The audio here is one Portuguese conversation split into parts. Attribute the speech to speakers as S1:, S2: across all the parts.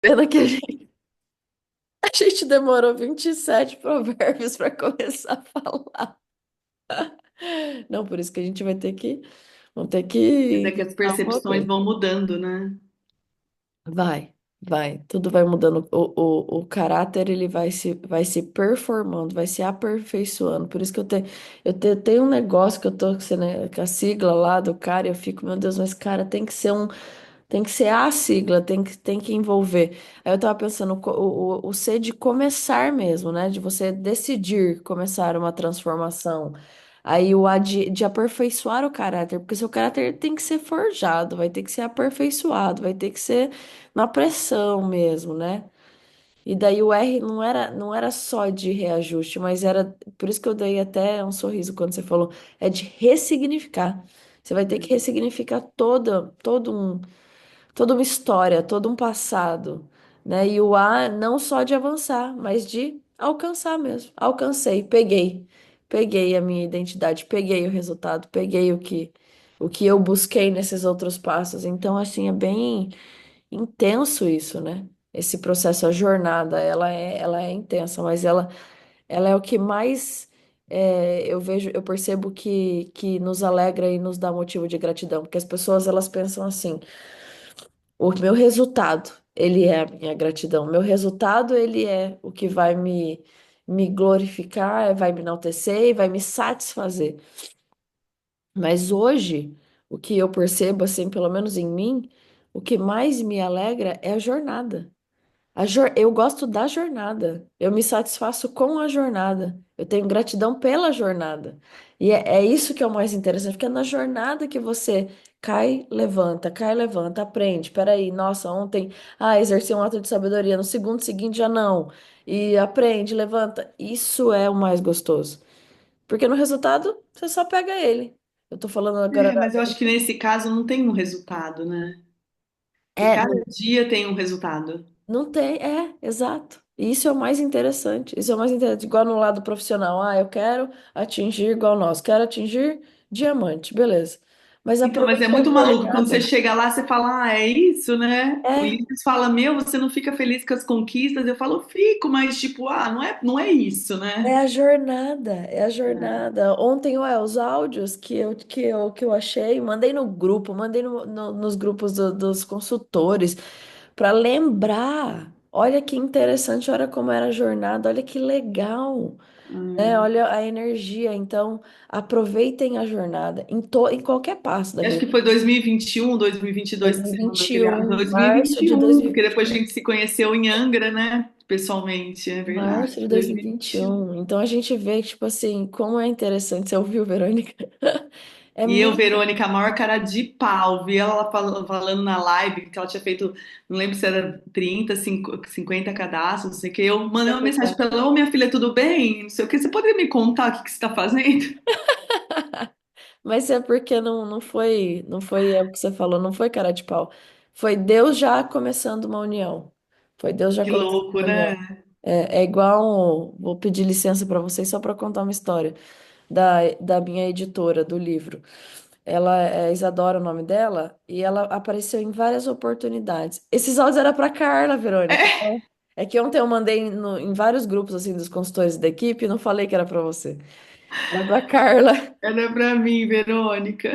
S1: Pena que a gente demorou 27 provérbios para começar a falar. Não, por isso que a gente vamos ter que
S2: Mas é que as
S1: inventar alguma
S2: percepções
S1: coisa.
S2: vão mudando, né?
S1: Vai, tudo vai mudando. O caráter ele vai se performando, vai se aperfeiçoando. Por isso que tenho um negócio que eu tô com a sigla lá do cara, e eu fico, meu Deus, mas cara, tem que ser a sigla, tem que envolver. Aí eu tava pensando, o C de começar mesmo, né? De você decidir começar uma transformação. Aí o A de aperfeiçoar o caráter, porque seu caráter tem que ser forjado, vai ter que ser aperfeiçoado, vai ter que ser na pressão mesmo, né? E daí o R não era só de reajuste, mas era, por isso que eu dei até um sorriso quando você falou, é de ressignificar. Você vai ter que ressignificar toda uma história, todo um passado, né? E o A não só de avançar, mas de alcançar mesmo. Alcancei, peguei a minha identidade, peguei o resultado, peguei o que eu busquei nesses outros passos. Então, assim, é bem intenso isso, né? Esse processo, a jornada, ela é intensa, mas ela é o que mais eu percebo que nos alegra e nos dá motivo de gratidão, porque as pessoas elas pensam assim. O meu resultado, ele é a minha gratidão. Meu resultado, ele é o que vai me glorificar, vai me enaltecer e vai me satisfazer. Mas hoje, o que eu percebo, assim, pelo menos em mim, o que mais me alegra é a jornada. Eu gosto da jornada. Eu me satisfaço com a jornada. Eu tenho gratidão pela jornada. E é isso que é o mais interessante, porque é na jornada que você cai, levanta, aprende. Peraí, nossa, ontem, exerci um ato de sabedoria. No segundo seguinte já não. E aprende, levanta. Isso é o mais gostoso. Porque no resultado, você só pega ele. Eu tô falando agora.
S2: É, mas eu acho que nesse caso não tem um resultado, né? Que
S1: É,
S2: cada dia tem um resultado.
S1: não tem, exato. E isso é o mais interessante. Isso é o mais interessante. Igual no lado profissional. Eu quero atingir igual nós. Quero atingir diamante, beleza. Mas
S2: Então, mas é
S1: aproveita a
S2: muito maluco. Quando você
S1: jornada.
S2: chega lá, você fala, é isso, né? O
S1: É,
S2: Ulisses fala, meu, você não fica feliz com as conquistas? Eu falo, fico, mas tipo, não é isso,
S1: é
S2: né?
S1: a jornada, é a jornada. Ontem, os áudios que eu achei, mandei no grupo, mandei nos grupos dos consultores, para lembrar. Olha que interessante, olha como era a jornada, olha que legal.
S2: Hum.
S1: Olha a energia, então aproveitem a jornada em qualquer passo da
S2: Acho
S1: vida.
S2: que foi 2021, 2022 que você mandou aquele áudio.
S1: 2021, março de
S2: 2021, porque depois a gente se conheceu em Angra, né? Pessoalmente, é verdade.
S1: março de
S2: 2021.
S1: 2021. Então a gente vê, tipo assim, como é interessante. Você ouviu, Verônica? É
S2: E eu,
S1: muito.
S2: Verônica, a maior cara de pau, vi ela falando na live que ela tinha feito, não lembro se era 30, 50 cadastros, não sei o que. Eu mandei
S1: É
S2: uma mensagem
S1: verdade.
S2: pra ela: Ô, minha filha, tudo bem? Não sei o que. Você poderia me contar o que que você está fazendo?
S1: Mas é porque não foi o que você falou, não foi cara de pau. Foi Deus já começando uma união. Foi Deus já
S2: Que
S1: começando
S2: louco,
S1: uma união.
S2: né?
S1: É igual, vou pedir licença para vocês só para contar uma história da minha editora do livro. Ela é Isadora o nome dela, e ela apareceu em várias oportunidades. Esses áudios era para Carla, Verônica.
S2: É,
S1: Então, é que ontem eu mandei em vários grupos assim dos consultores da equipe e não falei que era para você. Era para Carla.
S2: era pra mim, Verônica.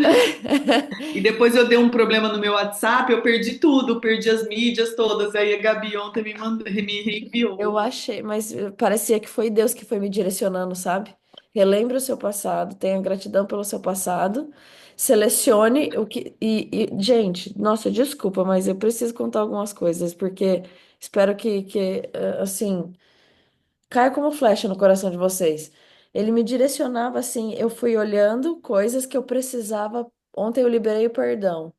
S2: E depois eu dei um problema no meu WhatsApp, eu perdi tudo, perdi as mídias todas. Aí a Gabi ontem me
S1: Eu
S2: reenviou.
S1: achei, mas parecia que foi Deus que foi me direcionando, sabe? Relembre o seu passado, tenha gratidão pelo seu passado, selecione o que. Gente, nossa, desculpa, mas eu preciso contar algumas coisas, porque espero que assim, caia como flecha no coração de vocês. Ele me direcionava assim, eu fui olhando coisas que eu precisava. Ontem eu liberei o perdão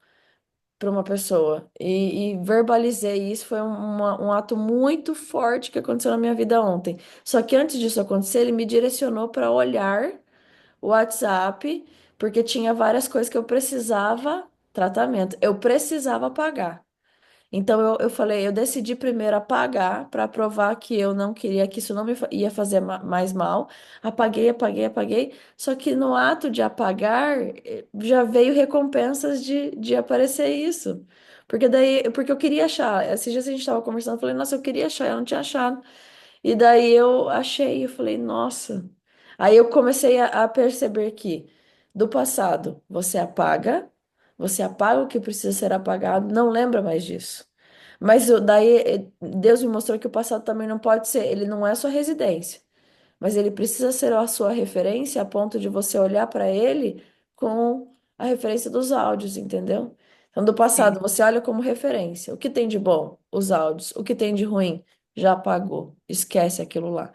S1: para uma pessoa e verbalizei isso. Foi um ato muito forte que aconteceu na minha vida ontem. Só que antes disso acontecer, ele me direcionou para olhar o WhatsApp, porque tinha várias coisas que eu precisava tratamento, eu precisava pagar. Então eu falei, eu decidi primeiro apagar para provar que eu não queria que isso não ia fazer mais mal. Apaguei, apaguei, apaguei. Só que no ato de apagar, já veio recompensas de aparecer isso. Porque eu queria achar. Esses dias a gente tava conversando, eu falei, nossa, eu queria achar, eu não tinha achado. E daí eu achei, eu falei, nossa. Aí eu comecei a perceber que do passado você apaga o que precisa ser apagado, não lembra mais disso. Mas daí Deus me mostrou que o passado também não pode ser, ele não é sua residência, mas ele precisa ser a sua referência a ponto de você olhar para ele com a referência dos áudios, entendeu? Então, do passado, você olha como referência. O que tem de bom? Os áudios. O que tem de ruim? Já apagou. Esquece aquilo lá.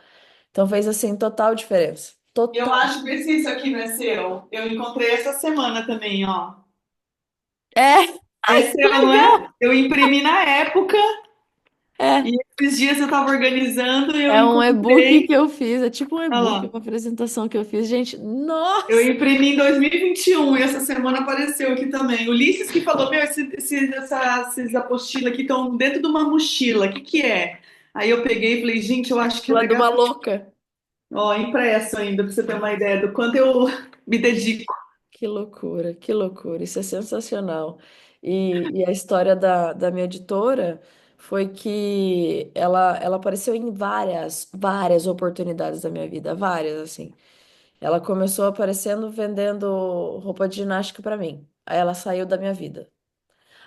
S1: Então, fez assim total diferença.
S2: Eu
S1: Total.
S2: acho que isso aqui não é seu. Eu encontrei essa semana também, ó.
S1: É! Ai,
S2: É
S1: que
S2: seu, não é?
S1: legal!
S2: Eu imprimi na época
S1: É.
S2: e esses dias eu tava organizando e eu
S1: É um e-book que
S2: encontrei.
S1: eu fiz. É tipo um
S2: Olha
S1: e-book,
S2: lá.
S1: uma apresentação que eu fiz. Gente,
S2: Eu
S1: nossa!
S2: imprimi em 2021 e essa semana apareceu aqui também. Ulisses que falou: Meu, essas apostilas aqui estão dentro de uma mochila. O que que é? Aí eu peguei e falei: Gente, eu acho que é
S1: Lá de
S2: legal.
S1: uma louca.
S2: Ó, impresso ainda, pra você ter uma ideia do quanto eu me dedico.
S1: Que loucura, que loucura. Isso é sensacional. E a história da minha editora foi que ela apareceu em várias oportunidades da minha vida, várias, assim. Ela começou aparecendo vendendo roupa de ginástica para mim. Aí ela saiu da minha vida.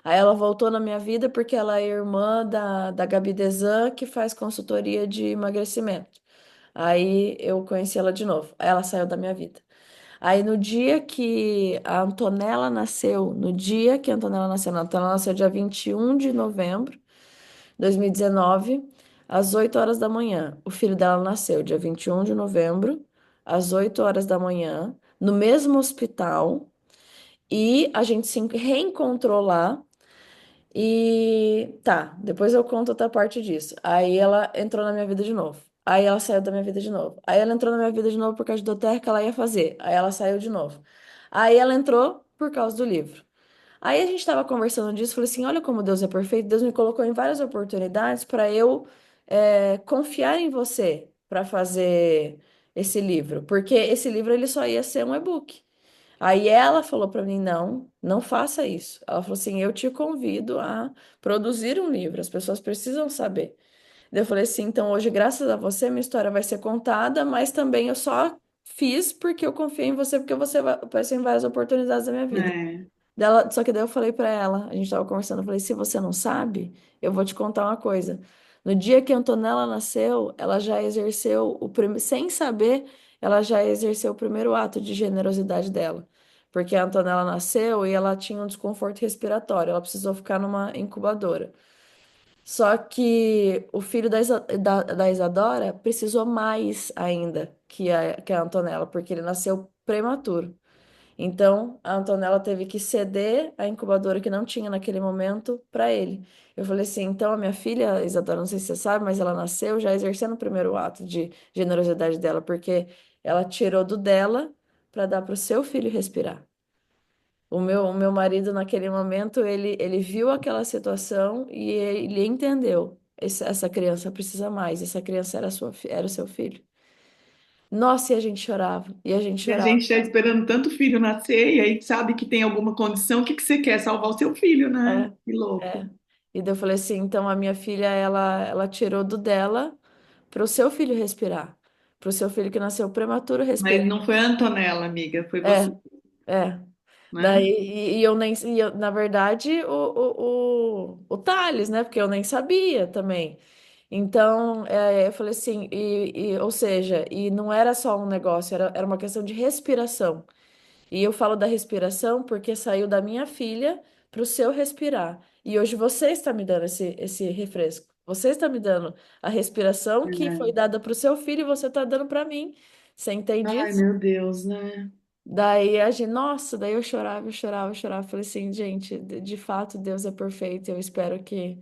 S1: Aí ela voltou na minha vida porque ela é irmã da Gabi Desan, que faz consultoria de emagrecimento. Aí eu conheci ela de novo. Aí ela saiu da minha vida. Aí no dia que a Antonella nasceu, no dia que a Antonella nasceu, não, a Antonella nasceu dia 21 de novembro de 2019, às 8 horas da manhã. O filho dela nasceu dia 21 de novembro, às 8 horas da manhã, no mesmo hospital, e a gente se reencontrou lá. E tá, depois eu conto outra parte disso. Aí ela entrou na minha vida de novo. Aí ela saiu da minha vida de novo. Aí ela entrou na minha vida de novo por causa do TR que ela ia fazer. Aí ela saiu de novo. Aí ela entrou por causa do livro. Aí a gente tava conversando disso, falei assim, olha como Deus é perfeito. Deus me colocou em várias oportunidades para eu confiar em você para fazer esse livro, porque esse livro ele só ia ser um e-book. Aí ela falou para mim, não, não faça isso. Ela falou assim, eu te convido a produzir um livro, as pessoas precisam saber. Daí eu falei assim, então hoje, graças a você, minha história vai ser contada, mas também eu só fiz porque eu confiei em você, porque você vai aparecer em várias oportunidades da minha vida.
S2: É,
S1: Só que daí eu falei pra ela, a gente tava conversando, eu falei, se você não sabe, eu vou te contar uma coisa. No dia que a Antonella nasceu, ela já exerceu sem saber, ela já exerceu o primeiro ato de generosidade dela. Porque a Antonella nasceu e ela tinha um desconforto respiratório, ela precisou ficar numa incubadora. Só que o filho da Isadora precisou mais ainda que a Antonella, porque ele nasceu prematuro. Então, a Antonella teve que ceder a incubadora que não tinha naquele momento para ele. Eu falei assim: então, a minha filha, Isadora, não sei se você sabe, mas ela nasceu já exercendo o primeiro ato de generosidade dela, porque ela tirou do dela para dar para o seu filho respirar. O meu marido, naquele momento, ele viu aquela situação e ele entendeu. Essa criança precisa mais. Essa criança era o seu filho. Nossa, e a gente chorava, e a gente
S2: e a
S1: chorava.
S2: gente está esperando tanto filho nascer, e aí sabe que tem alguma condição, o que que você quer? Salvar o seu filho, né?
S1: É,
S2: Que louco.
S1: é. E daí eu falei assim, então a minha filha, ela tirou do dela para o seu filho respirar. Para o seu filho que nasceu prematuro
S2: Mas
S1: respirar.
S2: não foi a Antonella, amiga, foi você,
S1: É, é. Daí,
S2: né?
S1: na verdade, o Thales, né? Porque eu nem sabia também. Então, eu falei assim, ou seja, e não era só um negócio, era uma questão de respiração. E eu falo da respiração porque saiu da minha filha para o seu respirar. E hoje você está me dando esse refresco. Você está me dando a respiração que foi
S2: É.
S1: dada para o seu filho e você está dando para mim. Você entende
S2: Ai,
S1: isso?
S2: meu Deus, né?
S1: Daí a gente, nossa, daí eu chorava, eu chorava, eu chorava. Falei assim, gente, de fato Deus é perfeito. Eu espero que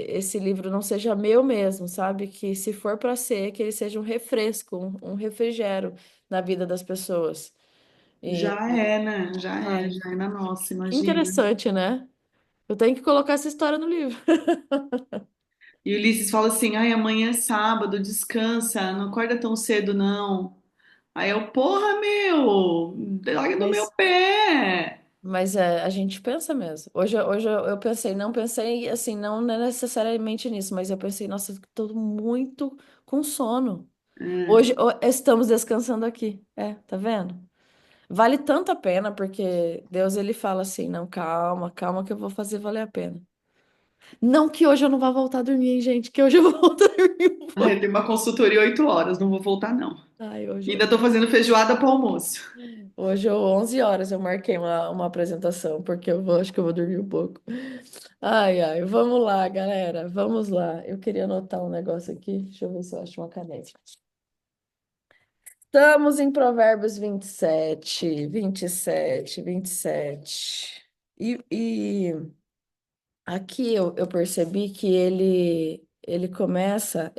S1: esse livro não seja meu mesmo, sabe? Que se for para ser, que ele seja um refresco, um refrigério na vida das pessoas. E,
S2: Já é, né?
S1: ai,
S2: Já é na nossa,
S1: que
S2: imagina.
S1: interessante, né? Eu tenho que colocar essa história no livro.
S2: E o Ulisses fala assim: ai, amanhã é sábado, descansa, não acorda tão cedo, não. Aí eu, porra, meu, larga do meu
S1: Mas,
S2: pé.
S1: Mas é, a gente pensa mesmo. Hoje eu pensei, não pensei assim, não necessariamente nisso, mas eu pensei, nossa, tô muito com sono.
S2: É.
S1: Hoje estamos descansando aqui. É, tá vendo? Vale tanto a pena, porque Deus ele fala assim, não, calma, calma que eu vou fazer valer a pena. Não que hoje eu não vá voltar a dormir, hein, gente, que hoje eu vou voltar a dormir um
S2: Ai, eu
S1: pouco.
S2: tenho uma consultoria 8 horas, não vou voltar, não.
S1: Ai, hoje
S2: E
S1: eu
S2: ainda tô fazendo feijoada para almoço.
S1: Hoje, 11 horas, eu marquei uma apresentação, porque acho que eu vou dormir um pouco. Ai, ai, vamos lá, galera, vamos lá. Eu queria anotar um negócio aqui, deixa eu ver se eu acho uma caneta. Estamos em Provérbios 27. E aqui eu percebi que ele começa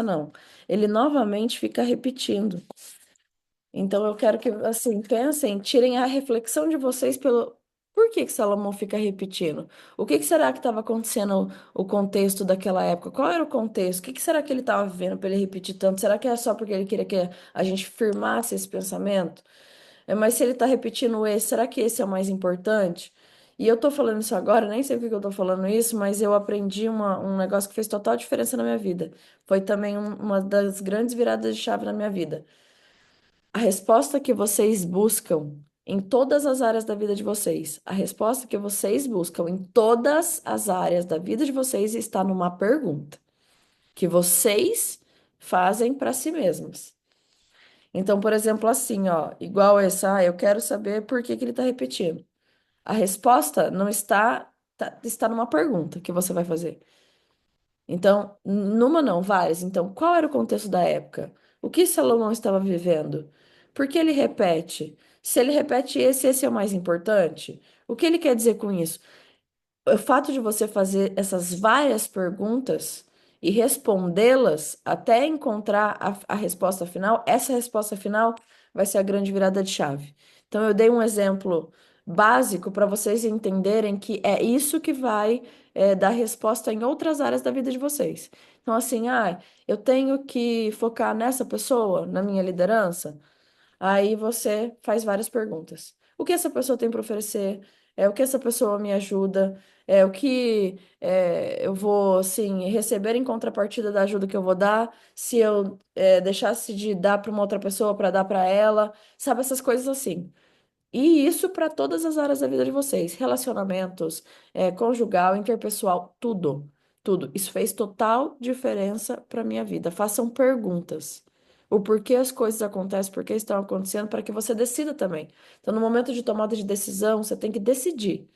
S1: não, ele novamente fica repetindo. Então eu quero que, assim, pensem, tirem a reflexão de vocês pelo por que que Salomão fica repetindo? O que que será que estava acontecendo, o contexto daquela época? Qual era o contexto? O que que será que ele estava vivendo para ele repetir tanto? Será que é só porque ele queria que a gente firmasse esse pensamento? Mas se ele está repetindo esse, será que esse é o mais importante? E eu tô falando isso agora, nem sei por que eu tô falando isso, mas eu aprendi um negócio que fez total diferença na minha vida. Foi também uma das grandes viradas de chave na minha vida. A resposta que vocês buscam em todas as áreas da vida de vocês, a resposta que vocês buscam em todas as áreas da vida de vocês está numa pergunta que vocês fazem para si mesmos. Então, por exemplo, assim, ó, igual essa, eu quero saber por que que ele está repetindo. A resposta não está numa pergunta que você vai fazer. Então, numa não, várias. Então, qual era o contexto da época? O que Salomão estava vivendo? Por que ele repete? Se ele repete esse é o mais importante? O que ele quer dizer com isso? O fato de você fazer essas várias perguntas e respondê-las até encontrar a resposta final, essa resposta final vai ser a grande virada de chave. Então, eu dei um exemplo básico para vocês entenderem que é isso que vai dar resposta em outras áreas da vida de vocês. Então, assim, eu tenho que focar nessa pessoa, na minha liderança. Aí você faz várias perguntas. O que essa pessoa tem para oferecer? O que essa pessoa me ajuda? O que eu vou, assim, receber em contrapartida da ajuda que eu vou dar? Se eu deixasse de dar para uma outra pessoa para dar para ela? Sabe, essas coisas assim. E isso para todas as áreas da vida de vocês, relacionamentos, conjugal, interpessoal, tudo, tudo. Isso fez total diferença para minha vida. Façam perguntas. O porquê as coisas acontecem, por que estão acontecendo, para que você decida também. Então, no momento de tomada de decisão, você tem que decidir.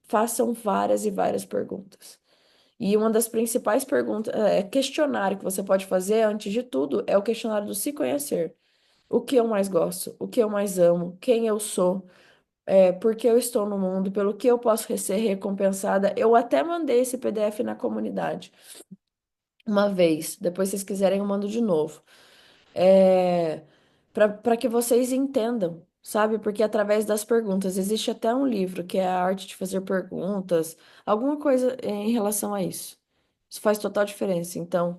S1: Façam várias e várias perguntas. E uma das principais perguntas, questionário que você pode fazer, antes de tudo, é o questionário do se conhecer. O que eu mais gosto, o que eu mais amo, quem eu sou, por que eu estou no mundo, pelo que eu posso ser recompensada. Eu até mandei esse PDF na comunidade uma vez, depois se vocês quiserem eu mando de novo. É, para que vocês entendam, sabe? Porque através das perguntas, existe até um livro que é a arte de fazer perguntas, alguma coisa em relação a isso. Isso faz total diferença. Então,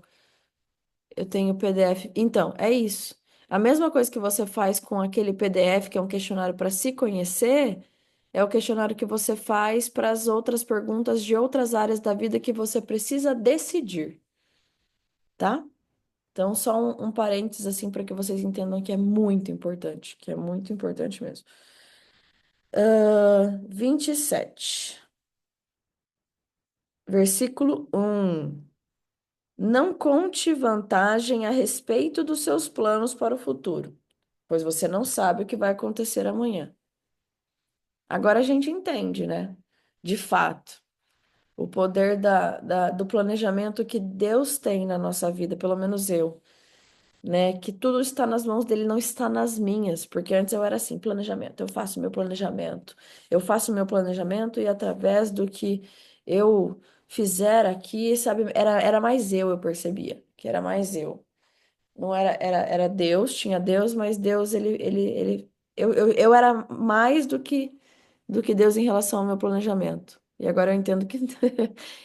S1: eu tenho o PDF. Então, é isso. A mesma coisa que você faz com aquele PDF, que é um questionário para se conhecer, é o questionário que você faz para as outras perguntas de outras áreas da vida que você precisa decidir, tá? Então, só um parênteses assim para que vocês entendam que é muito importante, que é muito importante mesmo. 27, versículo 1. Não conte vantagem a respeito dos seus planos para o futuro, pois você não sabe o que vai acontecer amanhã. Agora a gente entende, né? De fato, o poder do planejamento que Deus tem na nossa vida, pelo menos eu, né? Que tudo está nas mãos dele, não está nas minhas, porque antes eu era assim, planejamento, eu faço meu planejamento e através do que eu fizer aqui, sabe, era mais eu percebia, que era mais eu. Não era Deus, tinha Deus, mas Deus, eu era mais do que Deus em relação ao meu planejamento. E agora eu entendo que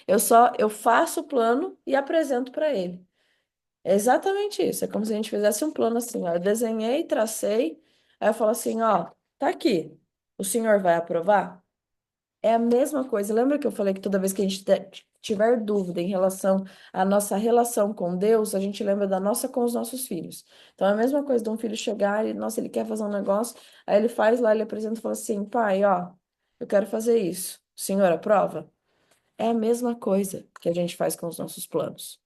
S1: eu faço o plano e apresento para ele. É exatamente isso. É como se a gente fizesse um plano assim, ó. Eu desenhei, tracei, aí eu falo assim, ó, tá aqui. O Senhor vai aprovar? É a mesma coisa. Lembra que eu falei que toda vez que a gente tiver dúvida em relação à nossa relação com Deus, a gente lembra da nossa com os nossos filhos. Então é a mesma coisa de um filho chegar e, nossa, ele quer fazer um negócio, aí ele faz lá, ele apresenta e fala assim: pai, ó, eu quero fazer isso. O senhor aprova? É a mesma coisa que a gente faz com os nossos planos.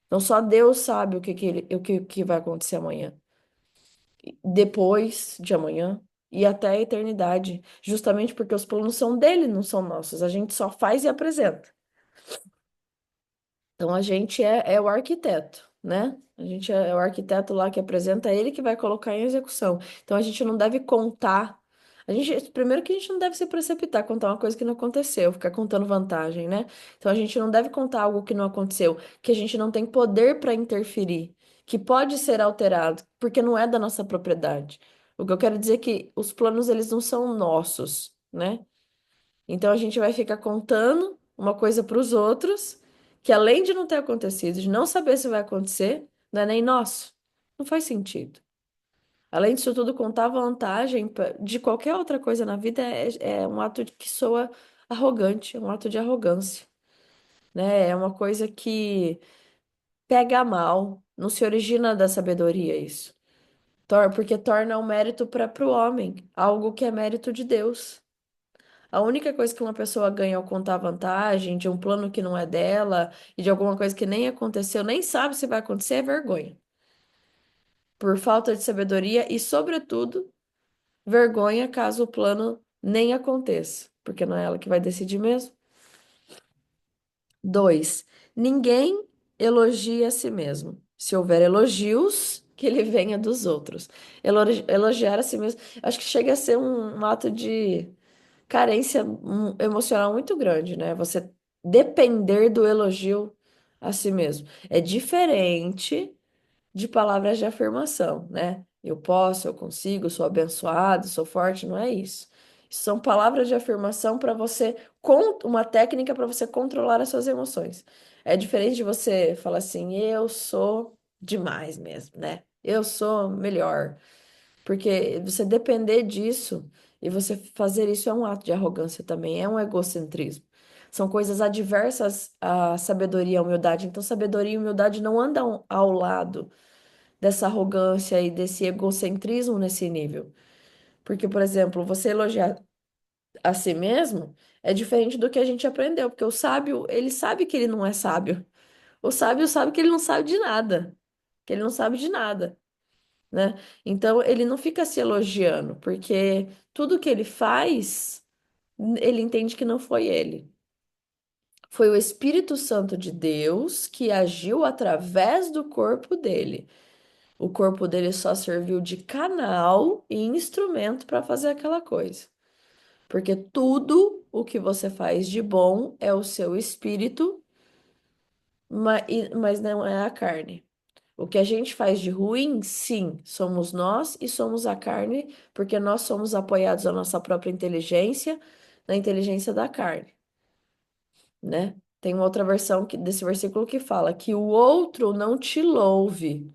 S1: Então só Deus sabe o que vai acontecer amanhã, depois de amanhã e até a eternidade, justamente porque os planos são dele, não são nossos. A gente só faz e apresenta. Então a gente é o arquiteto, né? A gente é o arquiteto lá que apresenta, ele que vai colocar em execução. Então a gente não deve contar. Primeiro que a gente não deve se precipitar, contar uma coisa que não aconteceu, ficar contando vantagem, né? Então a gente não deve contar algo que não aconteceu, que a gente não tem poder para interferir, que pode ser alterado, porque não é da nossa propriedade. O que eu quero dizer é que os planos eles não são nossos, né? Então a gente vai ficar contando uma coisa para os outros, que além de não ter acontecido, de não saber se vai acontecer, não é nem nosso. Não faz sentido. Além disso tudo, contar vantagem de qualquer outra coisa na vida é um ato que soa arrogante, é um ato de arrogância, né? É uma coisa que pega mal, não se origina da sabedoria isso. Porque torna o mérito para o homem, algo que é mérito de Deus. A única coisa que uma pessoa ganha ao contar vantagem de um plano que não é dela e de alguma coisa que nem aconteceu, nem sabe se vai acontecer, é vergonha. Por falta de sabedoria e, sobretudo, vergonha caso o plano nem aconteça, porque não é ela que vai decidir mesmo. Dois, ninguém elogia a si mesmo. Se houver elogios, que ele venha dos outros. Elogiar a si mesmo, acho que chega a ser um ato de carência emocional muito grande, né? Você depender do elogio a si mesmo. É diferente de palavras de afirmação, né? Eu posso, eu consigo, sou abençoado, sou forte, não é isso. Isso são palavras de afirmação para você, uma técnica para você controlar as suas emoções. É diferente de você falar assim, eu sou demais mesmo, né? Eu sou melhor. Porque você depender disso e você fazer isso é um ato de arrogância também, é um egocentrismo. São coisas adversas à sabedoria e à humildade. Então, sabedoria e humildade não andam ao lado dessa arrogância e desse egocentrismo nesse nível. Porque, por exemplo, você elogiar a si mesmo é diferente do que a gente aprendeu, porque o sábio, ele sabe que ele não é sábio. O sábio sabe que ele não sabe de nada, que ele não sabe de nada, né? Então ele não fica se elogiando, porque tudo que ele faz, ele entende que não foi ele. Foi o Espírito Santo de Deus que agiu através do corpo dele. O corpo dele só serviu de canal e instrumento para fazer aquela coisa. Porque tudo o que você faz de bom é o seu espírito, mas não é a carne. O que a gente faz de ruim, sim, somos nós e somos a carne, porque nós somos apoiados na nossa própria inteligência, na inteligência da carne, né? Tem uma outra versão desse versículo que fala que o outro não te louve,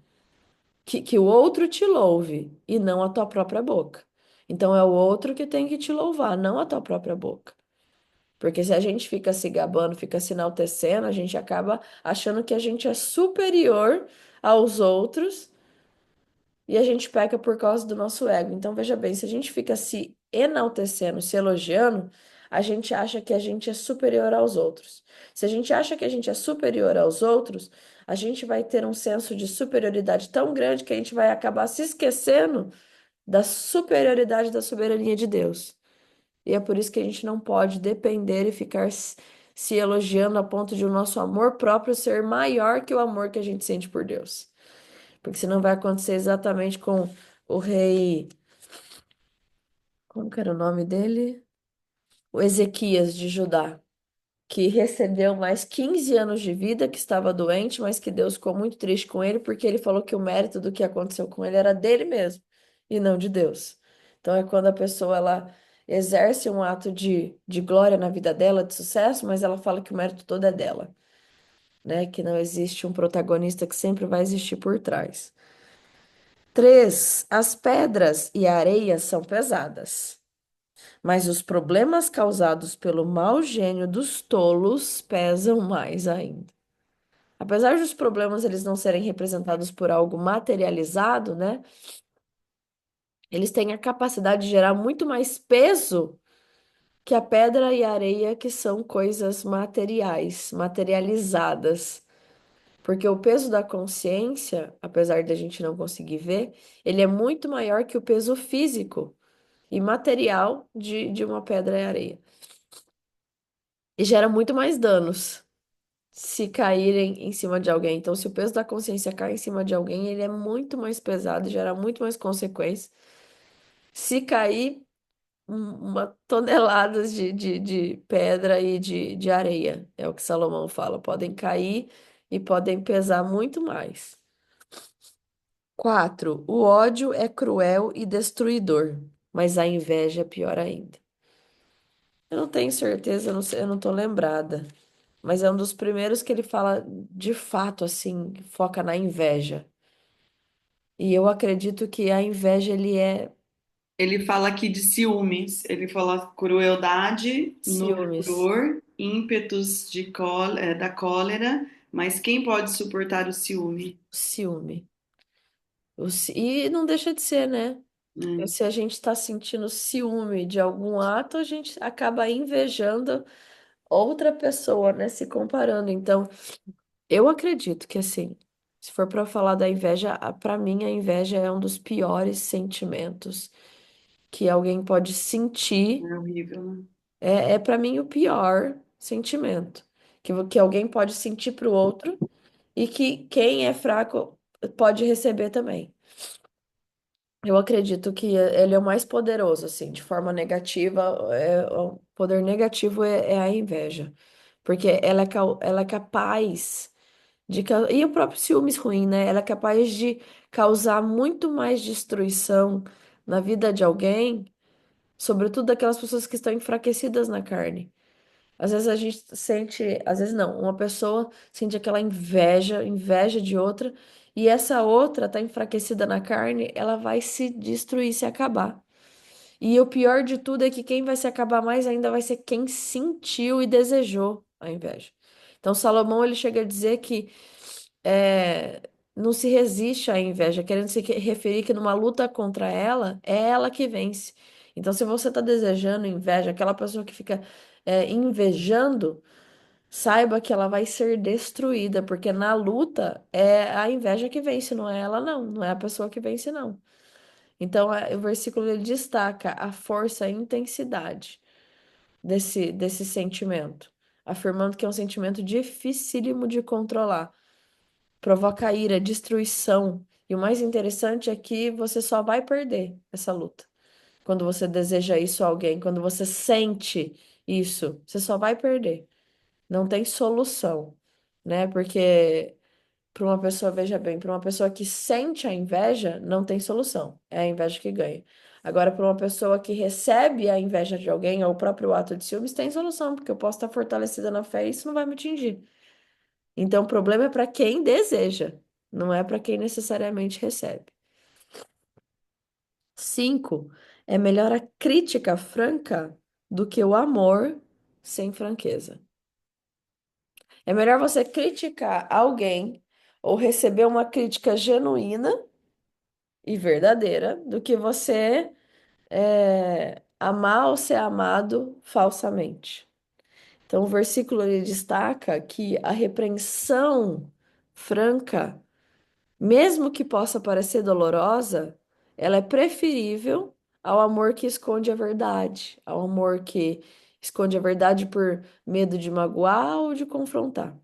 S1: que o outro te louve e não a tua própria boca. Então é o outro que tem que te louvar, não a tua própria boca. Porque se a gente fica se gabando, fica se enaltecendo, a gente acaba achando que a gente é superior aos outros. E a gente peca por causa do nosso ego. Então, veja bem, se a gente fica se enaltecendo, se elogiando, a gente acha que a gente é superior aos outros. Se a gente acha que a gente é superior aos outros, a gente vai ter um senso de superioridade tão grande que a gente vai acabar se esquecendo da superioridade da soberania de Deus. E é por isso que a gente não pode depender e ficar se elogiando a ponto de o nosso amor próprio ser maior que o amor que a gente sente por Deus. Porque senão vai acontecer exatamente com o rei. Como que era o nome dele? O Ezequias de Judá, que recebeu mais 15 anos de vida, que estava doente, mas que Deus ficou muito triste com ele, porque ele falou que o mérito do que aconteceu com ele era dele mesmo e não de Deus. Então é quando a pessoa ela exerce um ato de glória na vida dela, de sucesso, mas ela fala que o mérito todo é dela, né? Que não existe um protagonista que sempre vai existir por trás. Três, as pedras e a areia são pesadas. Mas os problemas causados pelo mau gênio dos tolos pesam mais ainda. Apesar dos problemas eles não serem representados por algo materializado, né? Eles têm a capacidade de gerar muito mais peso que a pedra e a areia, que são coisas materiais, materializadas. Porque o peso da consciência, apesar de a gente não conseguir ver, ele é muito maior que o peso físico e material de uma pedra e areia. E gera muito mais danos se caírem em cima de alguém. Então, se o peso da consciência cai em cima de alguém, ele é muito mais pesado, gera muito mais consequências. Se cair uma toneladas de pedra e de areia, é o que Salomão fala. Podem cair e podem pesar muito mais. 4. O ódio é cruel e destruidor, mas a inveja é pior ainda. Eu não tenho certeza, eu não sei, eu não tô lembrada, mas é um dos primeiros que ele fala de fato assim, foca na inveja. E eu acredito que a inveja ele é
S2: Ele fala aqui de ciúmes. Ele fala crueldade no
S1: ciúmes,
S2: furor, ímpetos da cólera, mas quem pode suportar o ciúme?
S1: ciúme. E não deixa de ser, né?
S2: Né?
S1: Se a gente está sentindo ciúme de algum ato, a gente acaba invejando outra pessoa, né? Se comparando. Então, eu acredito que assim, se for para falar da inveja, para mim a inveja é um dos piores sentimentos que alguém pode sentir.
S2: É horrível, né?
S1: É para mim o pior sentimento que alguém pode sentir para o outro e que quem é fraco pode receber também. Eu acredito que ele é o mais poderoso, assim, de forma negativa, o poder negativo é a inveja, porque ela é capaz e o próprio ciúmes ruim, né? Ela é capaz de causar muito mais destruição na vida de alguém, sobretudo daquelas pessoas que estão enfraquecidas na carne. Às vezes a gente sente, às vezes não, uma pessoa sente aquela inveja de outra, e essa outra tá enfraquecida na carne, ela vai se destruir, se acabar. E o pior de tudo é que quem vai se acabar mais ainda vai ser quem sentiu e desejou a inveja. Então Salomão ele chega a dizer que não se resiste à inveja, querendo referir que numa luta contra ela, é ela que vence. Então, se você está desejando inveja, aquela pessoa que fica invejando, saiba que ela vai ser destruída, porque na luta é a inveja que vence, não é ela, não. Não é a pessoa que vence, não. Então, o versículo ele destaca a força, a intensidade desse sentimento, afirmando que é um sentimento dificílimo de controlar, provoca ira, destruição. E o mais interessante é que você só vai perder essa luta. Quando você deseja isso a alguém, quando você sente isso, você só vai perder. Não tem solução, né? Porque para uma pessoa, veja bem, para uma pessoa que sente a inveja, não tem solução. É a inveja que ganha. Agora, para uma pessoa que recebe a inveja de alguém, ou o próprio ato de ciúmes, tem solução, porque eu posso estar fortalecida na fé e isso não vai me atingir. Então, o problema é para quem deseja, não é para quem necessariamente recebe. 5. É melhor a crítica franca do que o amor sem franqueza. É melhor você criticar alguém ou receber uma crítica genuína e verdadeira do que você amar ou ser amado falsamente. Então, o versículo ele destaca que a repreensão franca, mesmo que possa parecer dolorosa, ela é preferível ao amor que esconde a verdade, ao amor que esconde a verdade por medo de magoar ou de confrontar.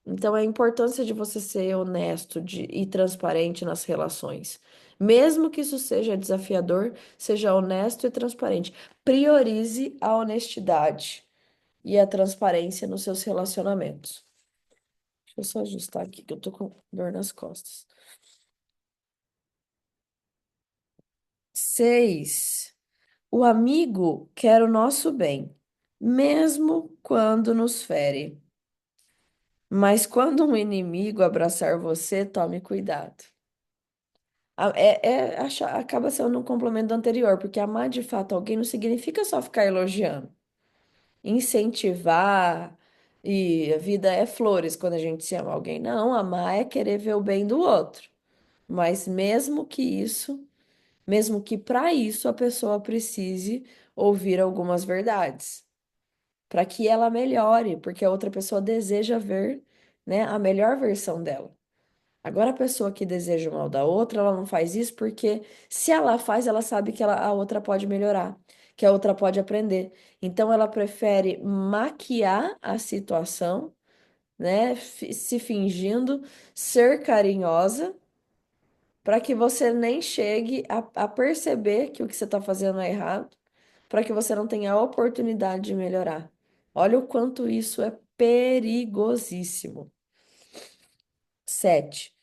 S1: Então, é a importância de você ser honesto e transparente nas relações. Mesmo que isso seja desafiador, seja honesto e transparente. Priorize a honestidade e a transparência nos seus relacionamentos. Deixa eu só ajustar aqui, que eu tô com dor nas costas. 6. O amigo quer o nosso bem, mesmo quando nos fere. Mas quando um inimigo abraçar você, tome cuidado. Acaba sendo um complemento do anterior, porque amar de fato alguém não significa só ficar elogiando. Incentivar e a vida é flores quando a gente se ama alguém. Não, amar é querer ver o bem do outro. Mas mesmo que para isso a pessoa precise ouvir algumas verdades, para que ela melhore, porque a outra pessoa deseja ver, né, a melhor versão dela. Agora, a pessoa que deseja o mal da outra, ela não faz isso porque, se ela faz, ela sabe que a outra pode melhorar, que a outra pode aprender. Então, ela prefere maquiar a situação, né? Se fingindo ser carinhosa, para que você nem chegue a perceber que o que você está fazendo é errado, para que você não tenha a oportunidade de melhorar. Olha o quanto isso é perigosíssimo. 7.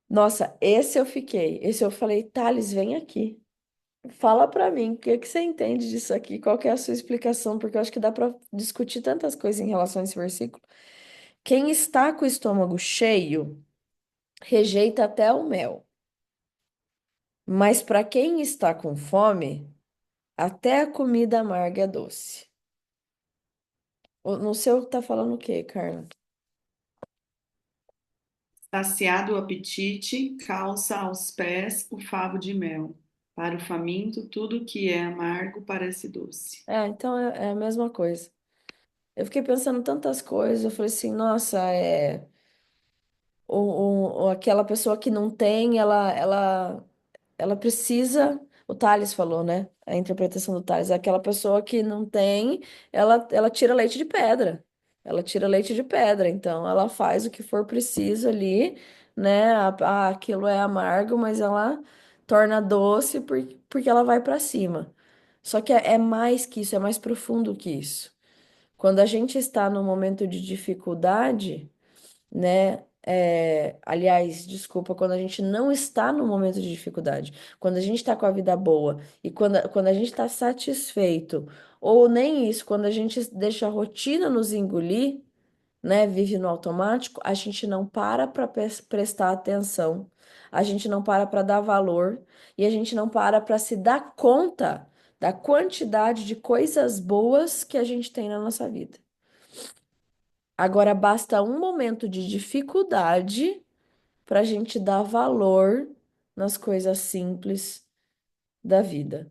S1: Nossa, esse eu fiquei. Esse eu falei, Thales, vem aqui. Fala pra mim, o que que você entende disso aqui? Qual que é a sua explicação? Porque eu acho que dá pra discutir tantas coisas em relação a esse versículo. Quem está com o estômago cheio, rejeita até o mel. Mas para quem está com fome, até a comida amarga é doce. No seu tá falando o quê, Carla?
S2: Saciado o apetite, calça aos pés o favo de mel. Para o faminto, tudo que é amargo parece doce.
S1: Então é a mesma coisa. Eu fiquei pensando tantas coisas, eu falei assim, nossa, aquela pessoa que não tem, ela precisa. O Thales falou, né? A interpretação do Thales é aquela pessoa que não tem, ela tira leite de pedra. Ela tira leite de pedra, então ela faz o que for preciso ali, né? Aquilo é amargo, mas ela torna doce porque ela vai para cima. Só que é mais que isso, é mais profundo que isso. Quando a gente está num momento de dificuldade, né? Aliás, desculpa, quando a gente não está no momento de dificuldade, quando a gente está com a vida boa e quando a gente está satisfeito, ou nem isso, quando a gente deixa a rotina nos engolir, né? Vive no automático, a gente não para prestar atenção, a gente não para dar valor e a gente não para se dar conta da quantidade de coisas boas que a gente tem na nossa vida. Agora basta um momento de dificuldade para a gente dar valor nas coisas simples da vida.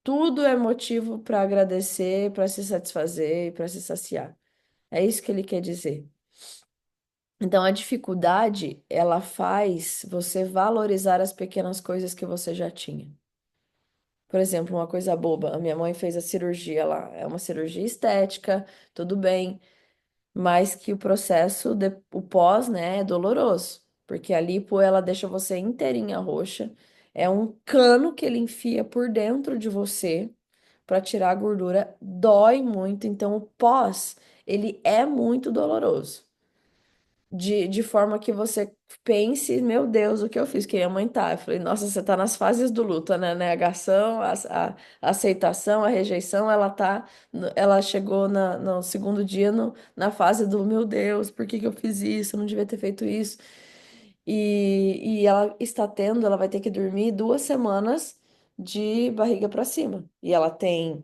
S1: Tudo é motivo para agradecer, para se satisfazer e para se saciar. É isso que ele quer dizer. Então, a dificuldade, ela faz você valorizar as pequenas coisas que você já tinha. Por exemplo, uma coisa boba, a minha mãe fez a cirurgia lá, é uma cirurgia estética, tudo bem, mas que o processo, o pós, né, é doloroso, porque a lipo, ela deixa você inteirinha roxa, é um cano que ele enfia por dentro de você para tirar a gordura, dói muito, então o pós, ele é muito doloroso. De forma que você pense, meu Deus, o que eu fiz? Que a mãe tá. Eu falei, nossa, você tá nas fases do luto, né? Negação, a aceitação, a rejeição, ela tá, ela chegou no segundo dia na fase do, meu Deus, por que que eu fiz isso? Eu não devia ter feito isso. E ela está tendo, ela vai ter que dormir 2 semanas de barriga para cima. E ela tem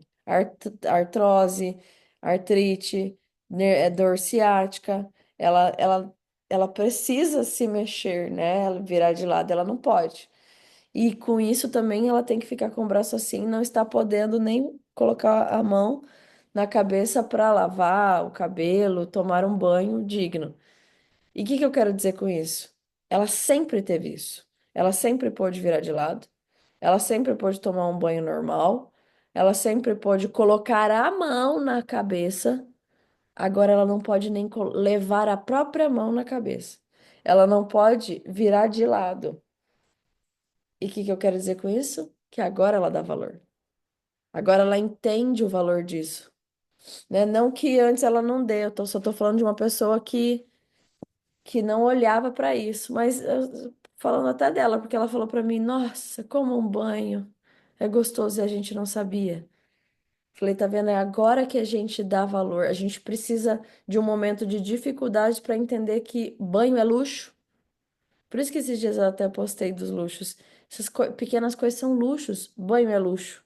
S1: artrose, artrite, dor ciática. Ela precisa se mexer, né? Ela virar de lado, ela não pode. E com isso também ela tem que ficar com o braço assim, não está podendo nem colocar a mão na cabeça para lavar o cabelo, tomar um banho digno. E o que que eu quero dizer com isso? Ela sempre teve isso. Ela sempre pôde virar de lado. Ela sempre pôde tomar um banho normal. Ela sempre pôde colocar a mão na cabeça. Agora ela não pode nem levar a própria mão na cabeça. Ela não pode virar de lado. E o que que eu quero dizer com isso? Que agora ela dá valor. Agora ela entende o valor disso, né? Não que antes ela não dê. Só tô falando de uma pessoa que não olhava para isso, mas falando até dela, porque ela falou para mim: "Nossa, como um banho é gostoso e a gente não sabia". Falei, tá vendo? É agora que a gente dá valor. A gente precisa de um momento de dificuldade para entender que banho é luxo, Por isso que esses dias eu até postei dos luxos. Essas pequenas coisas são luxos. Banho é luxo.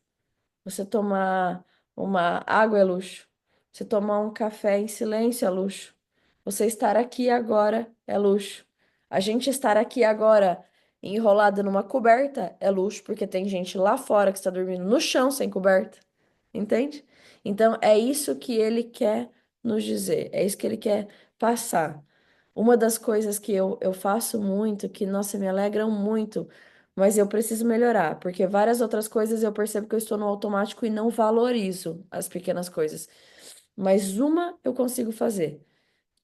S1: Você tomar uma água é luxo. Você tomar um café em silêncio é luxo. Você estar aqui agora é luxo. A gente estar aqui agora enrolado numa coberta é luxo, porque tem gente lá fora que está dormindo no chão sem coberta. Entende? Então é isso que ele quer nos dizer, é isso que ele quer passar. Uma das coisas que eu faço muito, que, nossa, me alegram muito, mas eu preciso melhorar, porque várias outras coisas eu percebo que eu estou no automático e não valorizo as pequenas coisas. Mas uma eu consigo fazer.